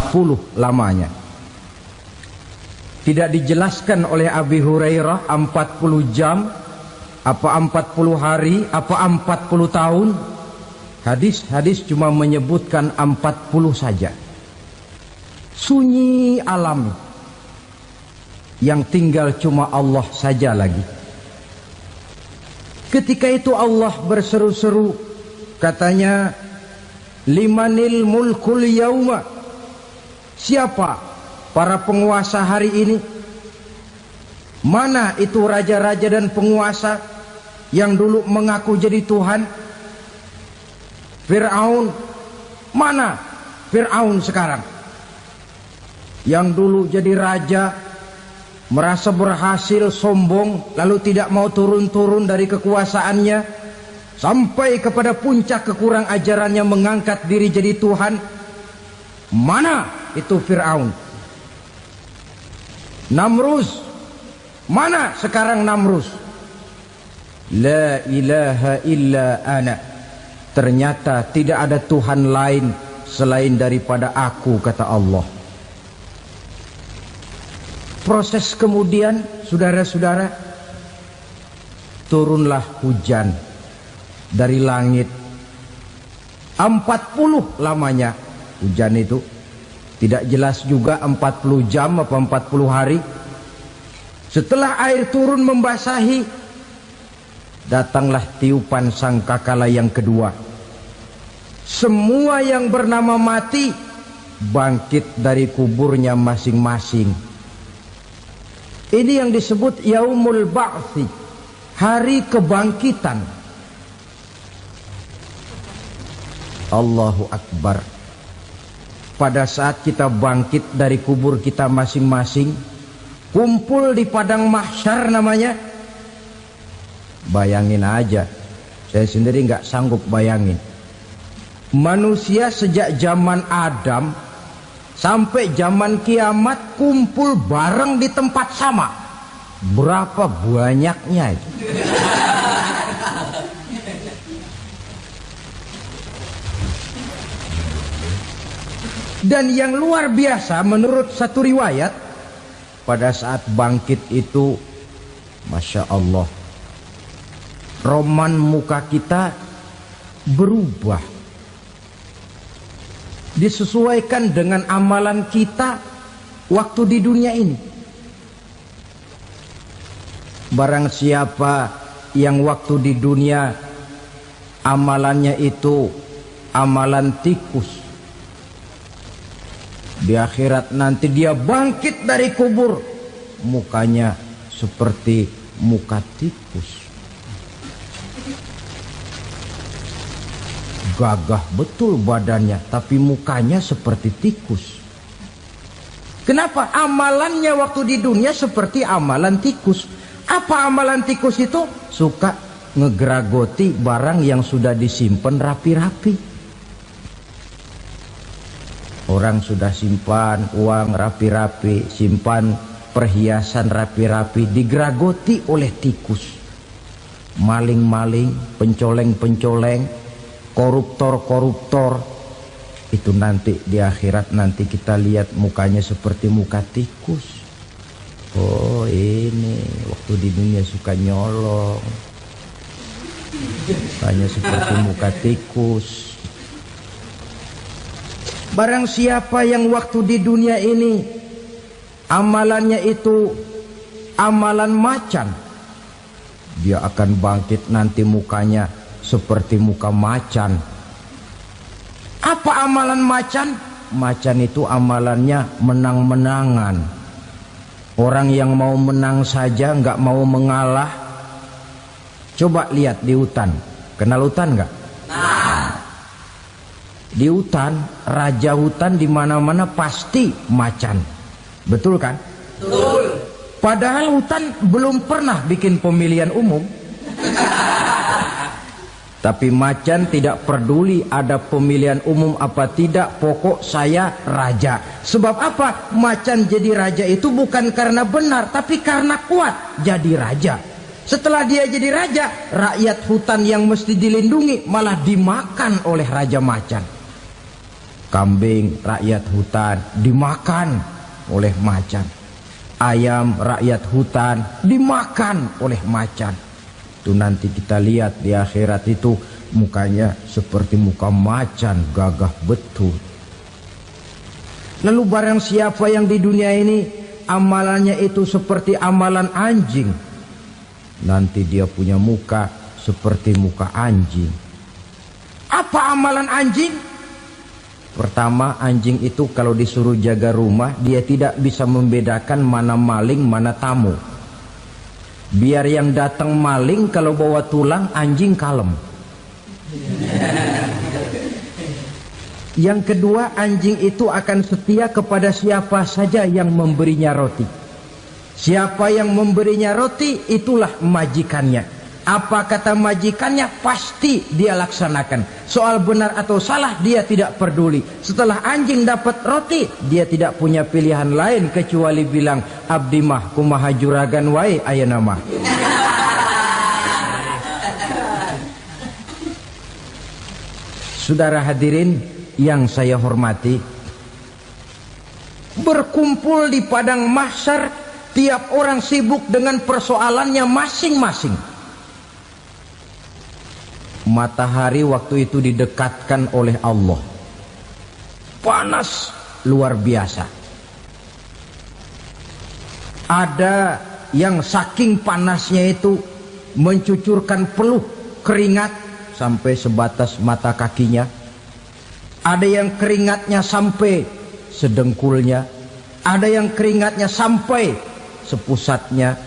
10 lamanya. Tidak dijelaskan oleh Abi Hurairah 40 jam, apa 40 hari, apa 40 tahun. Hadis-hadis cuma menyebutkan 40 saja. Sunyi alam, yang tinggal cuma Allah saja lagi. Ketika itu Allah berseru-seru, katanya, limanil mulkul yauma. Siapa para penguasa hari ini? Mana itu raja-raja dan penguasa yang dulu mengaku jadi Tuhan? Fir'aun. Mana Fir'aun sekarang? Yang dulu jadi raja, merasa berhasil, sombong, lalu tidak mau turun-turun dari kekuasaannya, sampai kepada puncak kekurang ajarannya mengangkat diri jadi Tuhan. Mana itu Fir'aun? Namrus. Mana sekarang Namrus? La ilaha illa ana. Ternyata tidak ada Tuhan lain selain daripada aku, kata Allah. Proses kemudian, saudara-saudara, turunlah hujan dari langit. 40 lamanya hujan itu. Tidak jelas juga 40 jam apa 40 hari. Setelah air turun membasahi, datanglah tiupan sangkakala yang kedua. Semua yang bernama mati bangkit dari kuburnya masing-masing. Ini yang disebut Yaumul Ba'thi, hari kebangkitan. Allahu Akbar. Pada saat kita bangkit dari kubur kita masing-masing, kumpul di padang mahsyar namanya. Bayangin aja, saya sendiri nggak sanggup bayangin. Manusia sejak zaman Adam sampai zaman kiamat kumpul bareng di tempat sama. Berapa banyaknya itu? Dan yang luar biasa menurut satu riwayat, pada saat bangkit itu, Masya Allah, roman muka kita berubah, disesuaikan dengan amalan kita waktu di dunia ini. Barang siapa yang waktu di dunia amalannya itu amalan tikus, di akhirat nanti dia bangkit dari kubur, mukanya seperti muka tikus. Gagah betul badannya, tapi mukanya seperti tikus. Kenapa? Amalannya waktu di dunia seperti amalan tikus. Apa amalan tikus itu? Suka ngegeragoti barang yang sudah disimpan rapi-rapi. Orang sudah simpan uang rapi-rapi, simpan perhiasan rapi-rapi, digeragoti oleh tikus. Maling-maling, pencoleng-pencoleng, koruptor-koruptor. Itu nanti di akhirat nanti kita lihat mukanya seperti muka tikus. Oh ini waktu di dunia suka nyolong, mukanya seperti muka tikus. Barang siapa yang waktu di dunia ini amalannya itu amalan macan, dia akan bangkit nanti mukanya seperti muka macan. Apa amalan macan? Macan itu amalannya menang-menangan. Orang yang mau menang saja nggak mau mengalah. Coba lihat di hutan. Kenal hutan nggak? Di hutan, raja hutan di mana-mana pasti macan. Betul kan? Betul. Padahal hutan belum pernah bikin pemilihan umum. Tapi macan tidak peduli ada pemilihan umum apa tidak, pokok saya raja. Sebab apa? Macan jadi raja itu bukan karena benar, tapi karena kuat jadi raja. Setelah dia jadi raja, rakyat hutan yang mesti dilindungi malah dimakan oleh raja macan. Kambing rakyat hutan dimakan oleh macan. Ayam rakyat hutan dimakan oleh macan. Itu nanti kita lihat di akhirat itu mukanya seperti muka macan, gagah betul. Lalu barang siapa yang di dunia ini amalannya itu seperti amalan anjing, nanti dia punya muka seperti muka anjing. Apa amalan anjing? Pertama, anjing itu kalau disuruh jaga rumah, dia tidak bisa membedakan mana maling, mana tamu. Biar yang datang maling, kalau bawa tulang, anjing kalem. Yang kedua, anjing itu akan setia kepada siapa saja yang memberinya roti. Siapa yang memberinya roti, itulah majikannya. Apa kata majikannya, pasti dia laksanakan. Soal benar atau salah, dia tidak peduli. Setelah anjing dapat roti, dia tidak punya pilihan lain kecuali bilang, abdi mah kumaha juragan wae ayeuna mah. Saudara hadirin yang saya hormati, berkumpul di padang mahsyar, tiap orang sibuk dengan persoalannya masing-masing. Matahari waktu itu didekatkan oleh Allah. Panas luar biasa. Ada yang saking panasnya itu mencucurkan peluh keringat sampai sebatas mata kakinya. Ada yang keringatnya sampai sedengkulnya. Ada yang keringatnya sampai sepusatnya.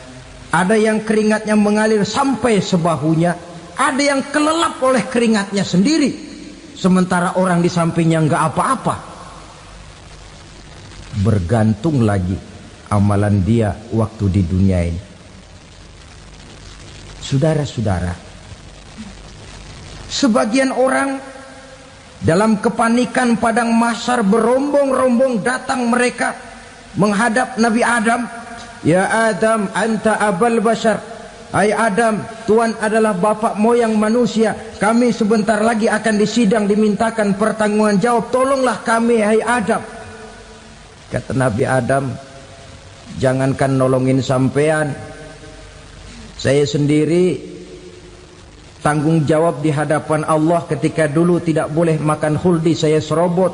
Ada yang keringatnya mengalir sampai sebahunya. Ada yang kelelap oleh keringatnya sendiri, sementara orang di sampingnya nggak apa-apa. Bergantung lagi amalan dia waktu di dunia ini. Saudara-saudara, sebagian orang dalam kepanikan padang mahsyar berombong-rombong datang mereka menghadap Nabi Adam. Ya Adam, anta abal bashar. Hai Adam, Tuhan adalah bapak moyang manusia. Kami sebentar lagi akan disidang, dimintakan pertanggungan jawab. Tolonglah kami, hai Adam. Kata Nabi Adam, jangankan nolongin sampean, saya sendiri tanggung jawab di hadapan Allah ketika dulu tidak boleh makan khuldi, saya serobot.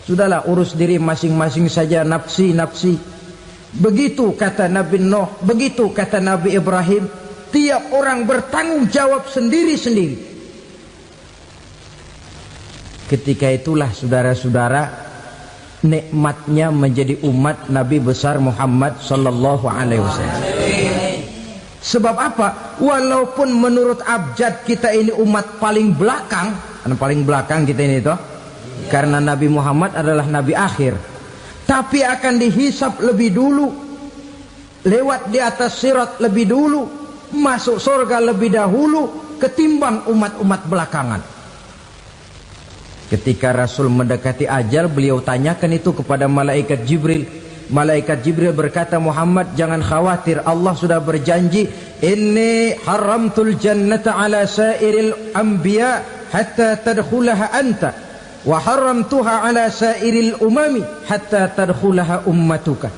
Sudahlah, urus diri masing-masing saja, nafsi. Begitu kata Nabi Nuh, begitu kata Nabi Ibrahim. Tiap orang bertanggung jawab sendiri-sendiri. Ketika itulah saudara-saudara, nikmatnya menjadi umat Nabi besar Muhammad sallallahu alaihi wasallam. Sebab apa? Walaupun menurut abjad kita ini umat paling belakang, paling belakang kita ini toh, karena Nabi Muhammad adalah Nabi akhir, tapi akan dihisap lebih dulu, lewat di atas sirat lebih dulu, masuk surga lebih dahulu ketimbang umat-umat belakangan. Ketika Rasul mendekati ajal, beliau tanyakan itu kepada malaikat Jibril. Malaikat Jibril berkata, Muhammad jangan khawatir, Allah sudah berjanji, inni haramtul jannata ala sairil anbiya hatta tadkhulaha anta wa haramtuha ala sairil umami hatta tadkhulaha ummatuka.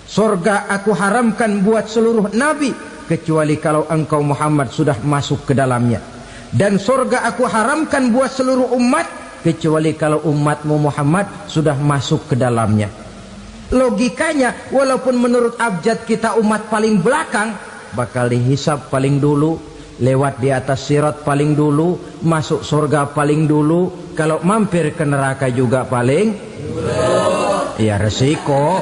Surga aku haramkan buat seluruh nabi kecuali kalau engkau Muhammad sudah masuk ke dalamnya, dan surga aku haramkan buat seluruh umat kecuali kalau umatmu Muhammad sudah masuk ke dalamnya. Logikanya, walaupun menurut abjad kita umat paling belakang, bakal dihisap paling dulu, lewat di atas sirat paling dulu, masuk surga paling dulu, kalau mampir ke neraka juga paling dulu. Ya resiko.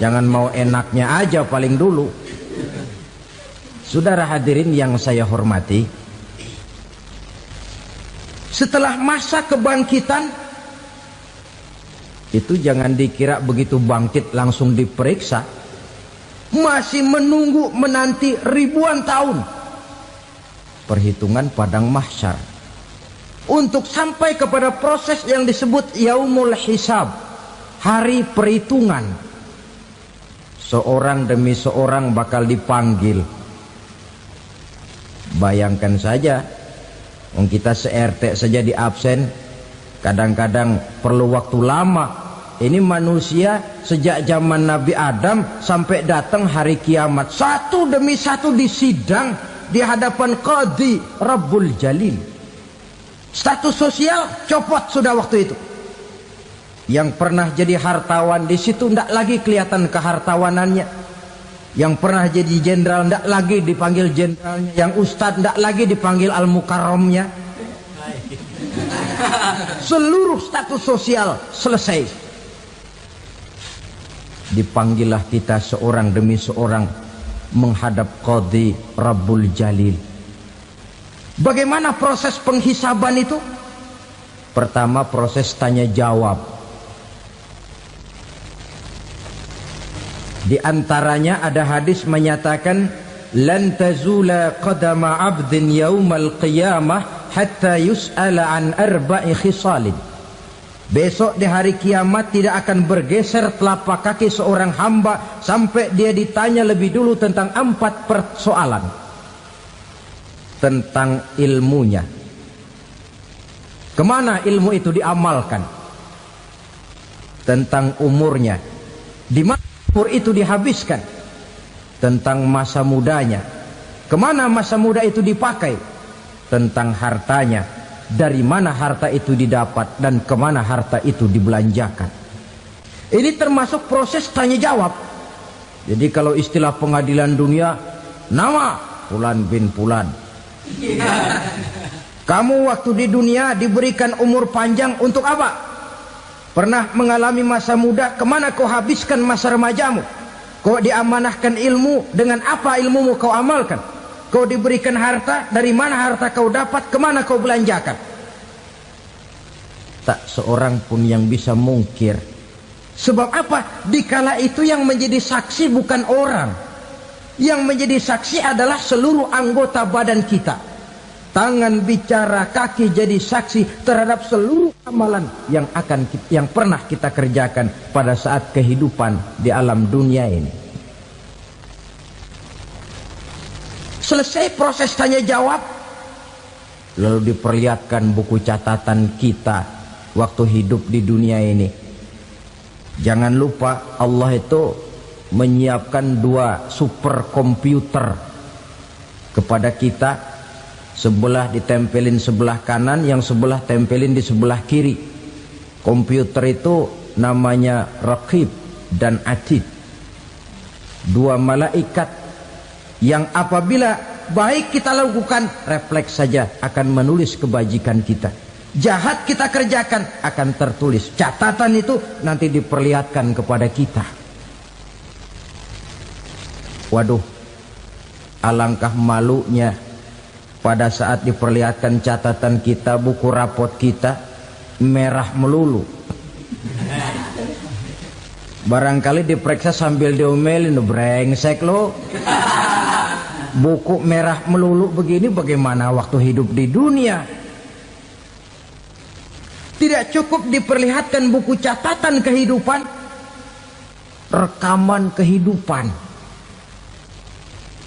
Jangan mau enaknya aja paling dulu. Saudara hadirin yang saya hormati, setelah masa kebangkitan itu jangan dikira begitu bangkit langsung diperiksa. Masih menunggu menanti ribuan tahun perhitungan padang mahsyar untuk sampai kepada proses yang disebut yaumul hisab, hari perhitungan. Seorang demi seorang bakal dipanggil. Bayangkan saja, kita se-RT saja di absen, kadang-kadang perlu waktu lama. Ini manusia sejak zaman Nabi Adam sampai datang hari kiamat, satu demi satu disidang di hadapan Qadhi Rabbul Jalil. Status sosial copot sudah waktu itu. Yang pernah jadi hartawan di situ tidak lagi kelihatan kehartawanannya. Yang pernah jadi jenderal tidak lagi dipanggil jenderalnya. Yang ustadz tidak lagi dipanggil al-mukarramnya. Seluruh status sosial selesai. Dipanggillah kita seorang demi seorang menghadap Qadhi Rabbul Jalil. Bagaimana proses penghisaban itu? Pertama, proses tanya jawab. Di antaranya ada hadis menyatakan, lan tazula qadama 'abdin yaumal qiyamah hatta yus'ala an arba'i khisalin. Besok di hari kiamat tidak akan bergeser telapak kaki seorang hamba sampai dia ditanya lebih dulu tentang 4 persoalan. Tentang ilmunya, kemana ilmu itu diamalkan. Tentang umurnya, di mana umur itu dihabiskan. Tentang masa mudanya, kemana masa muda itu dipakai. tentang hartanya, dari mana harta itu didapat dan kemana harta itu dibelanjakan. Ini termasuk proses tanya jawab. Jadi kalau istilah pengadilan dunia, nama Fulan bin Fulan. Kamu waktu di dunia diberikan umur panjang untuk apa? Pernah mengalami masa muda, kemana kau habiskan masa remajamu? Kau diamanahkan ilmu, dengan apa ilmumu kau amalkan? Kau diberikan harta, dari mana harta kau dapat, kemana kau belanjakan? Tak seorang pun yang bisa mungkir. Sebab apa? Dikala itu yang menjadi saksi bukan orang. Yang menjadi saksi adalah seluruh anggota badan kita. Tangan bicara, kaki jadi saksi terhadap seluruh amalan yang pernah kita kerjakan pada saat kehidupan di alam dunia ini. Selesai proses tanya jawab, lalu diperlihatkan buku catatan kita waktu hidup di dunia ini. Jangan lupa Allah itu menyiapkan 2 superkomputer kepada kita. Sebelah ditempelin sebelah kanan, yang sebelah tempelin di sebelah kiri. Komputer itu namanya Raqib dan Atid. 2 malaikat yang apabila baik kita lakukan, refleks saja akan menulis kebajikan kita. Jahat kita kerjakan akan tertulis. Catatan itu nanti diperlihatkan kepada kita. Waduh, alangkah malunya pada saat diperlihatkan catatan kita, buku rapot kita merah melulu. Barangkali diperiksa sambil diomelin, brengsek lo. Buku merah melulu begini, bagaimana waktu hidup di dunia? Tidak cukup diperlihatkan buku catatan kehidupan, rekaman kehidupan.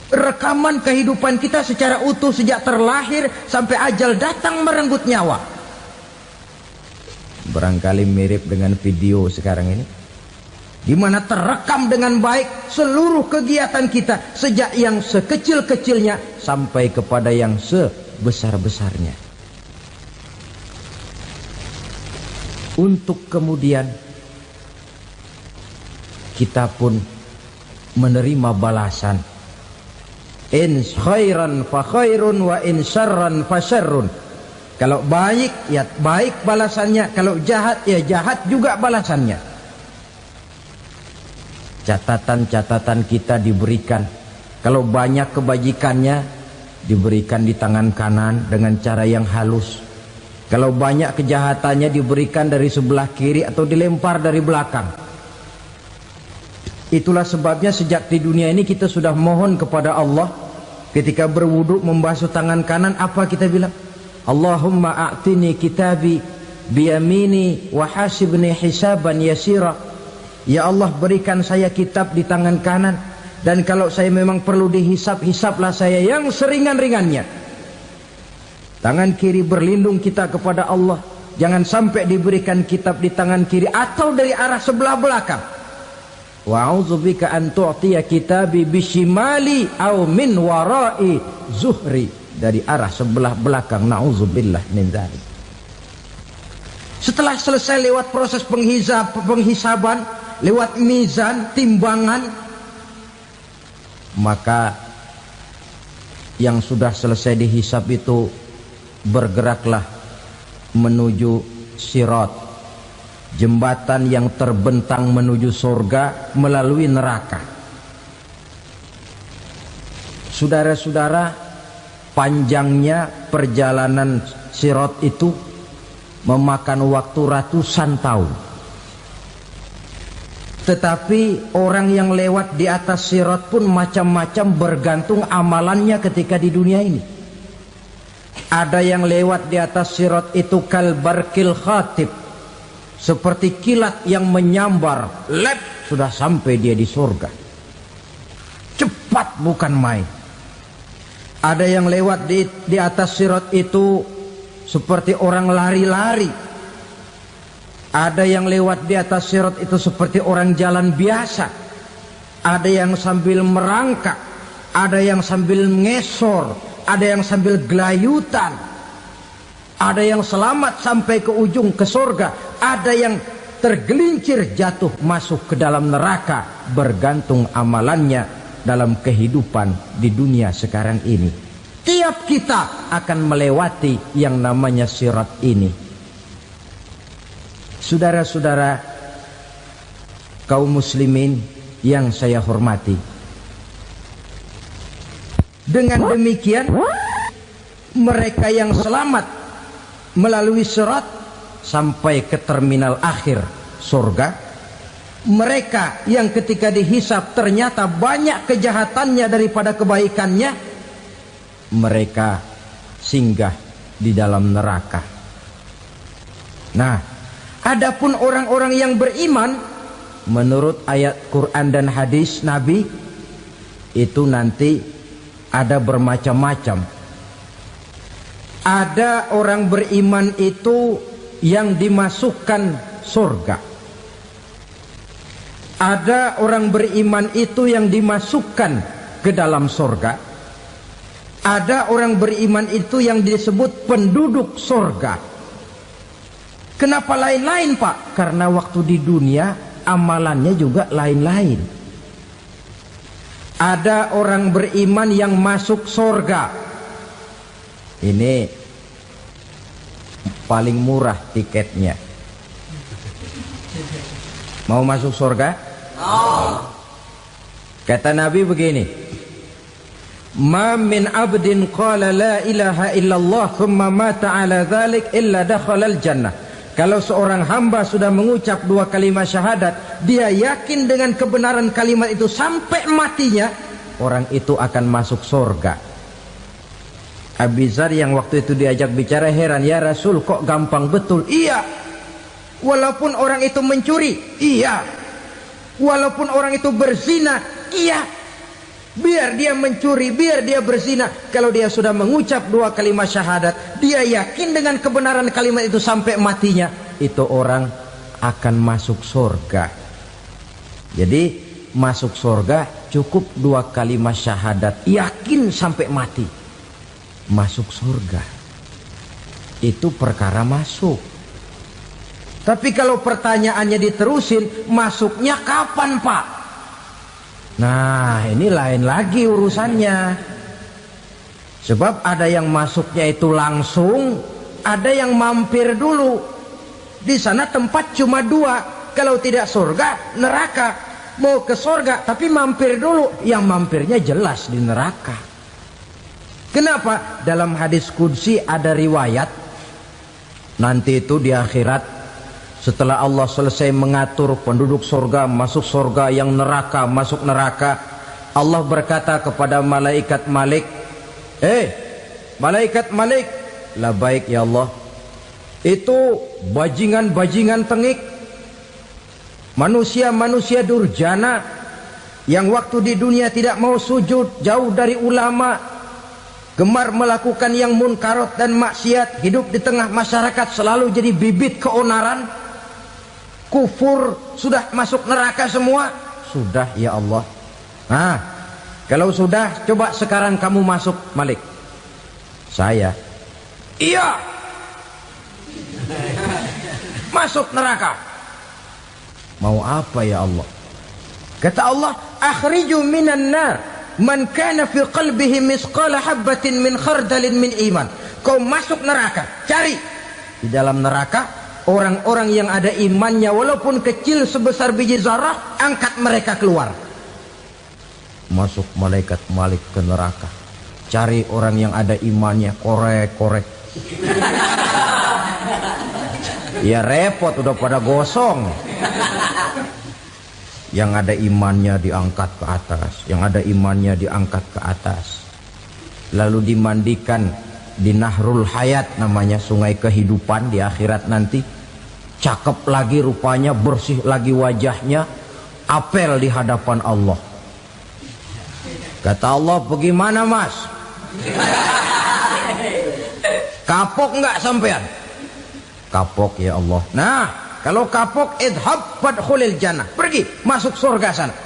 Rekaman kehidupan kita secara utuh sejak terlahir sampai ajal datang merenggut nyawa. Barangkali mirip dengan video sekarang ini, di mana terekam dengan baik seluruh kegiatan kita, sejak yang sekecil-kecilnya sampai kepada yang sebesar-besarnya. Untuk kemudian kita pun menerima balasan. In khairan fa khairun wa in syarran fa syarrun. Kalau baik ya baik balasannya, kalau jahat ya jahat juga balasannya. Catatan-catatan kita diberikan. Kalau banyak kebajikannya diberikan di tangan kanan dengan cara yang halus. Kalau banyak kejahatannya diberikan dari sebelah kiri atau dilempar dari belakang. Itulah sebabnya sejak di dunia ini kita sudah mohon kepada Allah. Ketika berwudu membasuh tangan kanan, apa kita bilang? Allahumma a'tini kitabi biyamini wa hasibni hisaban yasira. Ya Allah, berikan saya kitab di tangan kanan, dan kalau saya memang perlu dihisap, hisaplah saya yang seringan-ringannya. Tangan kiri berlindung kita kepada Allah, jangan sampai diberikan kitab di tangan kiri atau dari arah sebelah belakang. Wa a'udzubika an tu'tiya kitabi bishimali aw min wara'i zuhri, dari arah sebelah belakang. Na'udzubillah min dzalik. Setelah selesai lewat proses penghisaban, lewat mizan, timbangan, maka yang sudah selesai dihisab itu bergeraklah menuju sirat, jembatan yang terbentang menuju surga melalui neraka. Saudara-saudara, panjangnya perjalanan sirat itu memakan waktu ratusan tahun. Tetapi orang yang lewat di atas sirat pun macam-macam, bergantung amalannya ketika di dunia ini. Ada yang lewat di atas sirat itu kal barkil khatib, seperti kilat yang menyambar, lep, sudah sampai dia di surga. Cepat bukan main. Ada yang lewat di atas sirat itu seperti orang lari-lari. Ada yang lewat di atas sirat itu seperti orang jalan biasa. Ada yang sambil merangkak, ada yang sambil ngesor, ada yang sambil gelayutan, ada yang selamat sampai ke ujung ke surga, ada yang tergelincir jatuh masuk ke dalam neraka, bergantung amalannya dalam kehidupan di dunia sekarang ini. Tiap kita akan melewati yang namanya sirat ini. Saudara-saudara kaum muslimin yang saya hormati, dengan demikian mereka yang selamat melalui sirat sampai ke terminal akhir surga, mereka yang ketika dihisab ternyata banyak kejahatannya daripada kebaikannya, mereka singgah di dalam neraka. Nah, adapun orang-orang yang beriman menurut ayat Quran dan hadis Nabi itu nanti ada bermacam-macam. Ada orang beriman itu yang dimasukkan surga. Ada orang beriman itu yang dimasukkan ke dalam surga. Ada orang beriman itu yang disebut penduduk surga. Kenapa lain-lain, Pak? Karena waktu di dunia amalannya juga lain-lain. Ada orang beriman yang masuk surga. Ini paling murah tiketnya. Mau masuk surga? Kata Nabi begini, ma min abdin qala la ilaha illallah thumma mata ala dhalik illa dakhalal jannah. Kalau seorang hamba sudah mengucap dua kalimat syahadat, dia yakin dengan kebenaran kalimat itu sampai matinya, orang itu akan masuk surga. Abi Dzar yang waktu itu diajak bicara heran, ya Rasul kok gampang betul? Iya, walaupun orang itu mencuri, iya, walaupun orang itu berzina, iya. Biar dia mencuri, biar dia berzina, kalau dia sudah mengucap dua kalimat syahadat, dia yakin dengan kebenaran kalimat itu sampai matinya, itu orang akan masuk surga. Jadi masuk surga cukup dua kalimat syahadat, yakin sampai mati, masuk surga. Itu perkara masuk. Tapi kalau pertanyaannya diterusin, masuknya kapan, Pak? Nah, ini lain lagi urusannya. Sebab ada yang masuknya itu langsung, ada yang mampir dulu. Di sana tempat cuma dua, kalau tidak surga, neraka. Mau ke surga tapi mampir dulu, yang mampirnya jelas di neraka. Kenapa? Dalam hadis qudsi ada riwayat, nanti itu di akhirat, setelah Allah selesai mengatur penduduk surga masuk surga, yang neraka masuk neraka, Allah berkata kepada malaikat Malik, malaikat Malik, labaik ya Allah, itu bajingan-bajingan tengik, manusia-manusia durjana yang waktu di dunia tidak mau sujud, jauh dari ulama, gemar melakukan yang munkarat dan maksiat, hidup di tengah masyarakat selalu jadi bibit keonaran, kufur, sudah masuk neraka semua. Sudah ya Allah. Nah, kalau sudah, coba sekarang kamu masuk, Malik. Saya, iya, masuk neraka. Mau apa ya Allah? Kata Allah, akhriju minan nar man kana fi qalbihi misqala habatin min khardalin min iman. Kau masuk neraka, cari di dalam neraka orang-orang yang ada imannya walaupun kecil sebesar biji zarah, angkat mereka keluar. Masuk malaikat Malik ke neraka, cari orang yang ada imannya, korek-korek. Ya repot, udah pada gosong. Yang ada imannya diangkat ke atas, yang ada imannya diangkat ke atas, lalu dimandikan di Nahrul Hayat, namanya sungai kehidupan di akhirat nanti. Cakep lagi rupanya, bersih lagi wajahnya, apel di hadapan Allah. Kata Allah, bagaimana mas? Kapok nggak sampean? Kapok ya Allah. Nah, kalau kapok, idhab fadkhulil jannah, pergi masuk surga sana.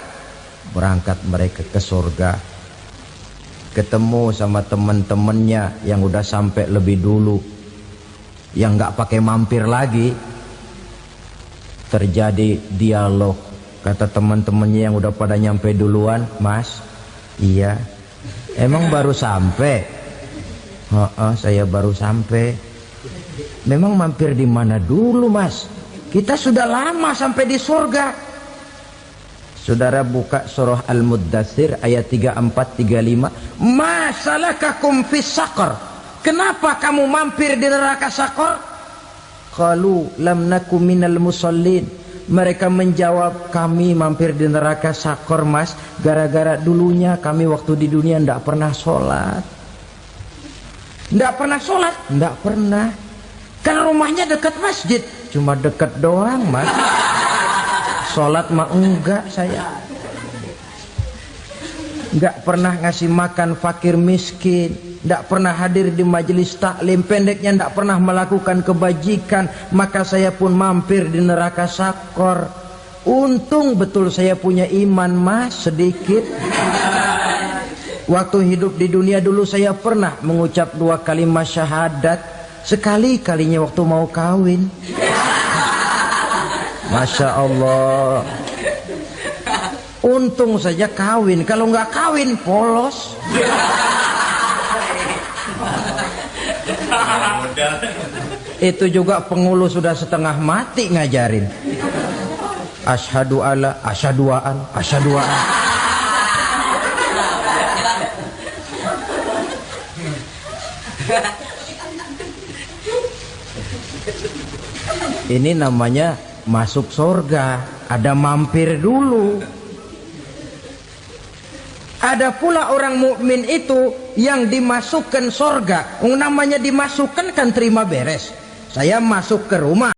Berangkat mereka ke surga. ketemu sama teman-temannya yang udah sampai lebih dulu, yang nggak pakai mampir lagi. Terjadi dialog. Kata teman-temannya yang udah pada nyampe duluan, "Mas, iya, emang baru sampai?" Saya baru sampai." "Memang mampir di mana dulu, Mas? Kita sudah lama sampai di surga." Saudara buka surah Al-Muddatsir ayat 34-35. "Masalakakum fis saqar?" Kenapa kamu mampir di neraka Saqar? Qalu lam naku minal musallin. Mereka menjawab, kami mampir di neraka Saqar, Mas, gara-gara dulunya kami waktu di dunia tidak pernah sholat. Tidak pernah sholat? Tidak pernah. Kan rumahnya dekat masjid. Cuma dekat doang, Mas. Sholat mah enggak saya. Enggak pernah ngasih makan fakir miskin, enggak pernah hadir di majelis taklim, pendeknya enggak pernah melakukan kebajikan, maka saya pun mampir di neraka Saqar. Untung betul saya punya iman, Mas, sedikit. Waktu hidup di dunia dulu saya pernah mengucap 2 kalimat syahadat, sekali-kalinya waktu mau kawin. Masya Allah. Untung saja kawin, kalau nggak kawin polos. Itu juga pengulu sudah setengah mati ngajarin. Asyhadu alla, asyaduaan, asyaduaan. Ini namanya masuk surga, ada mampir dulu. Ada pula orang mukmin itu yang dimasukkan surga. Namanya dimasukkan kan terima beres. Saya masuk ke rumah.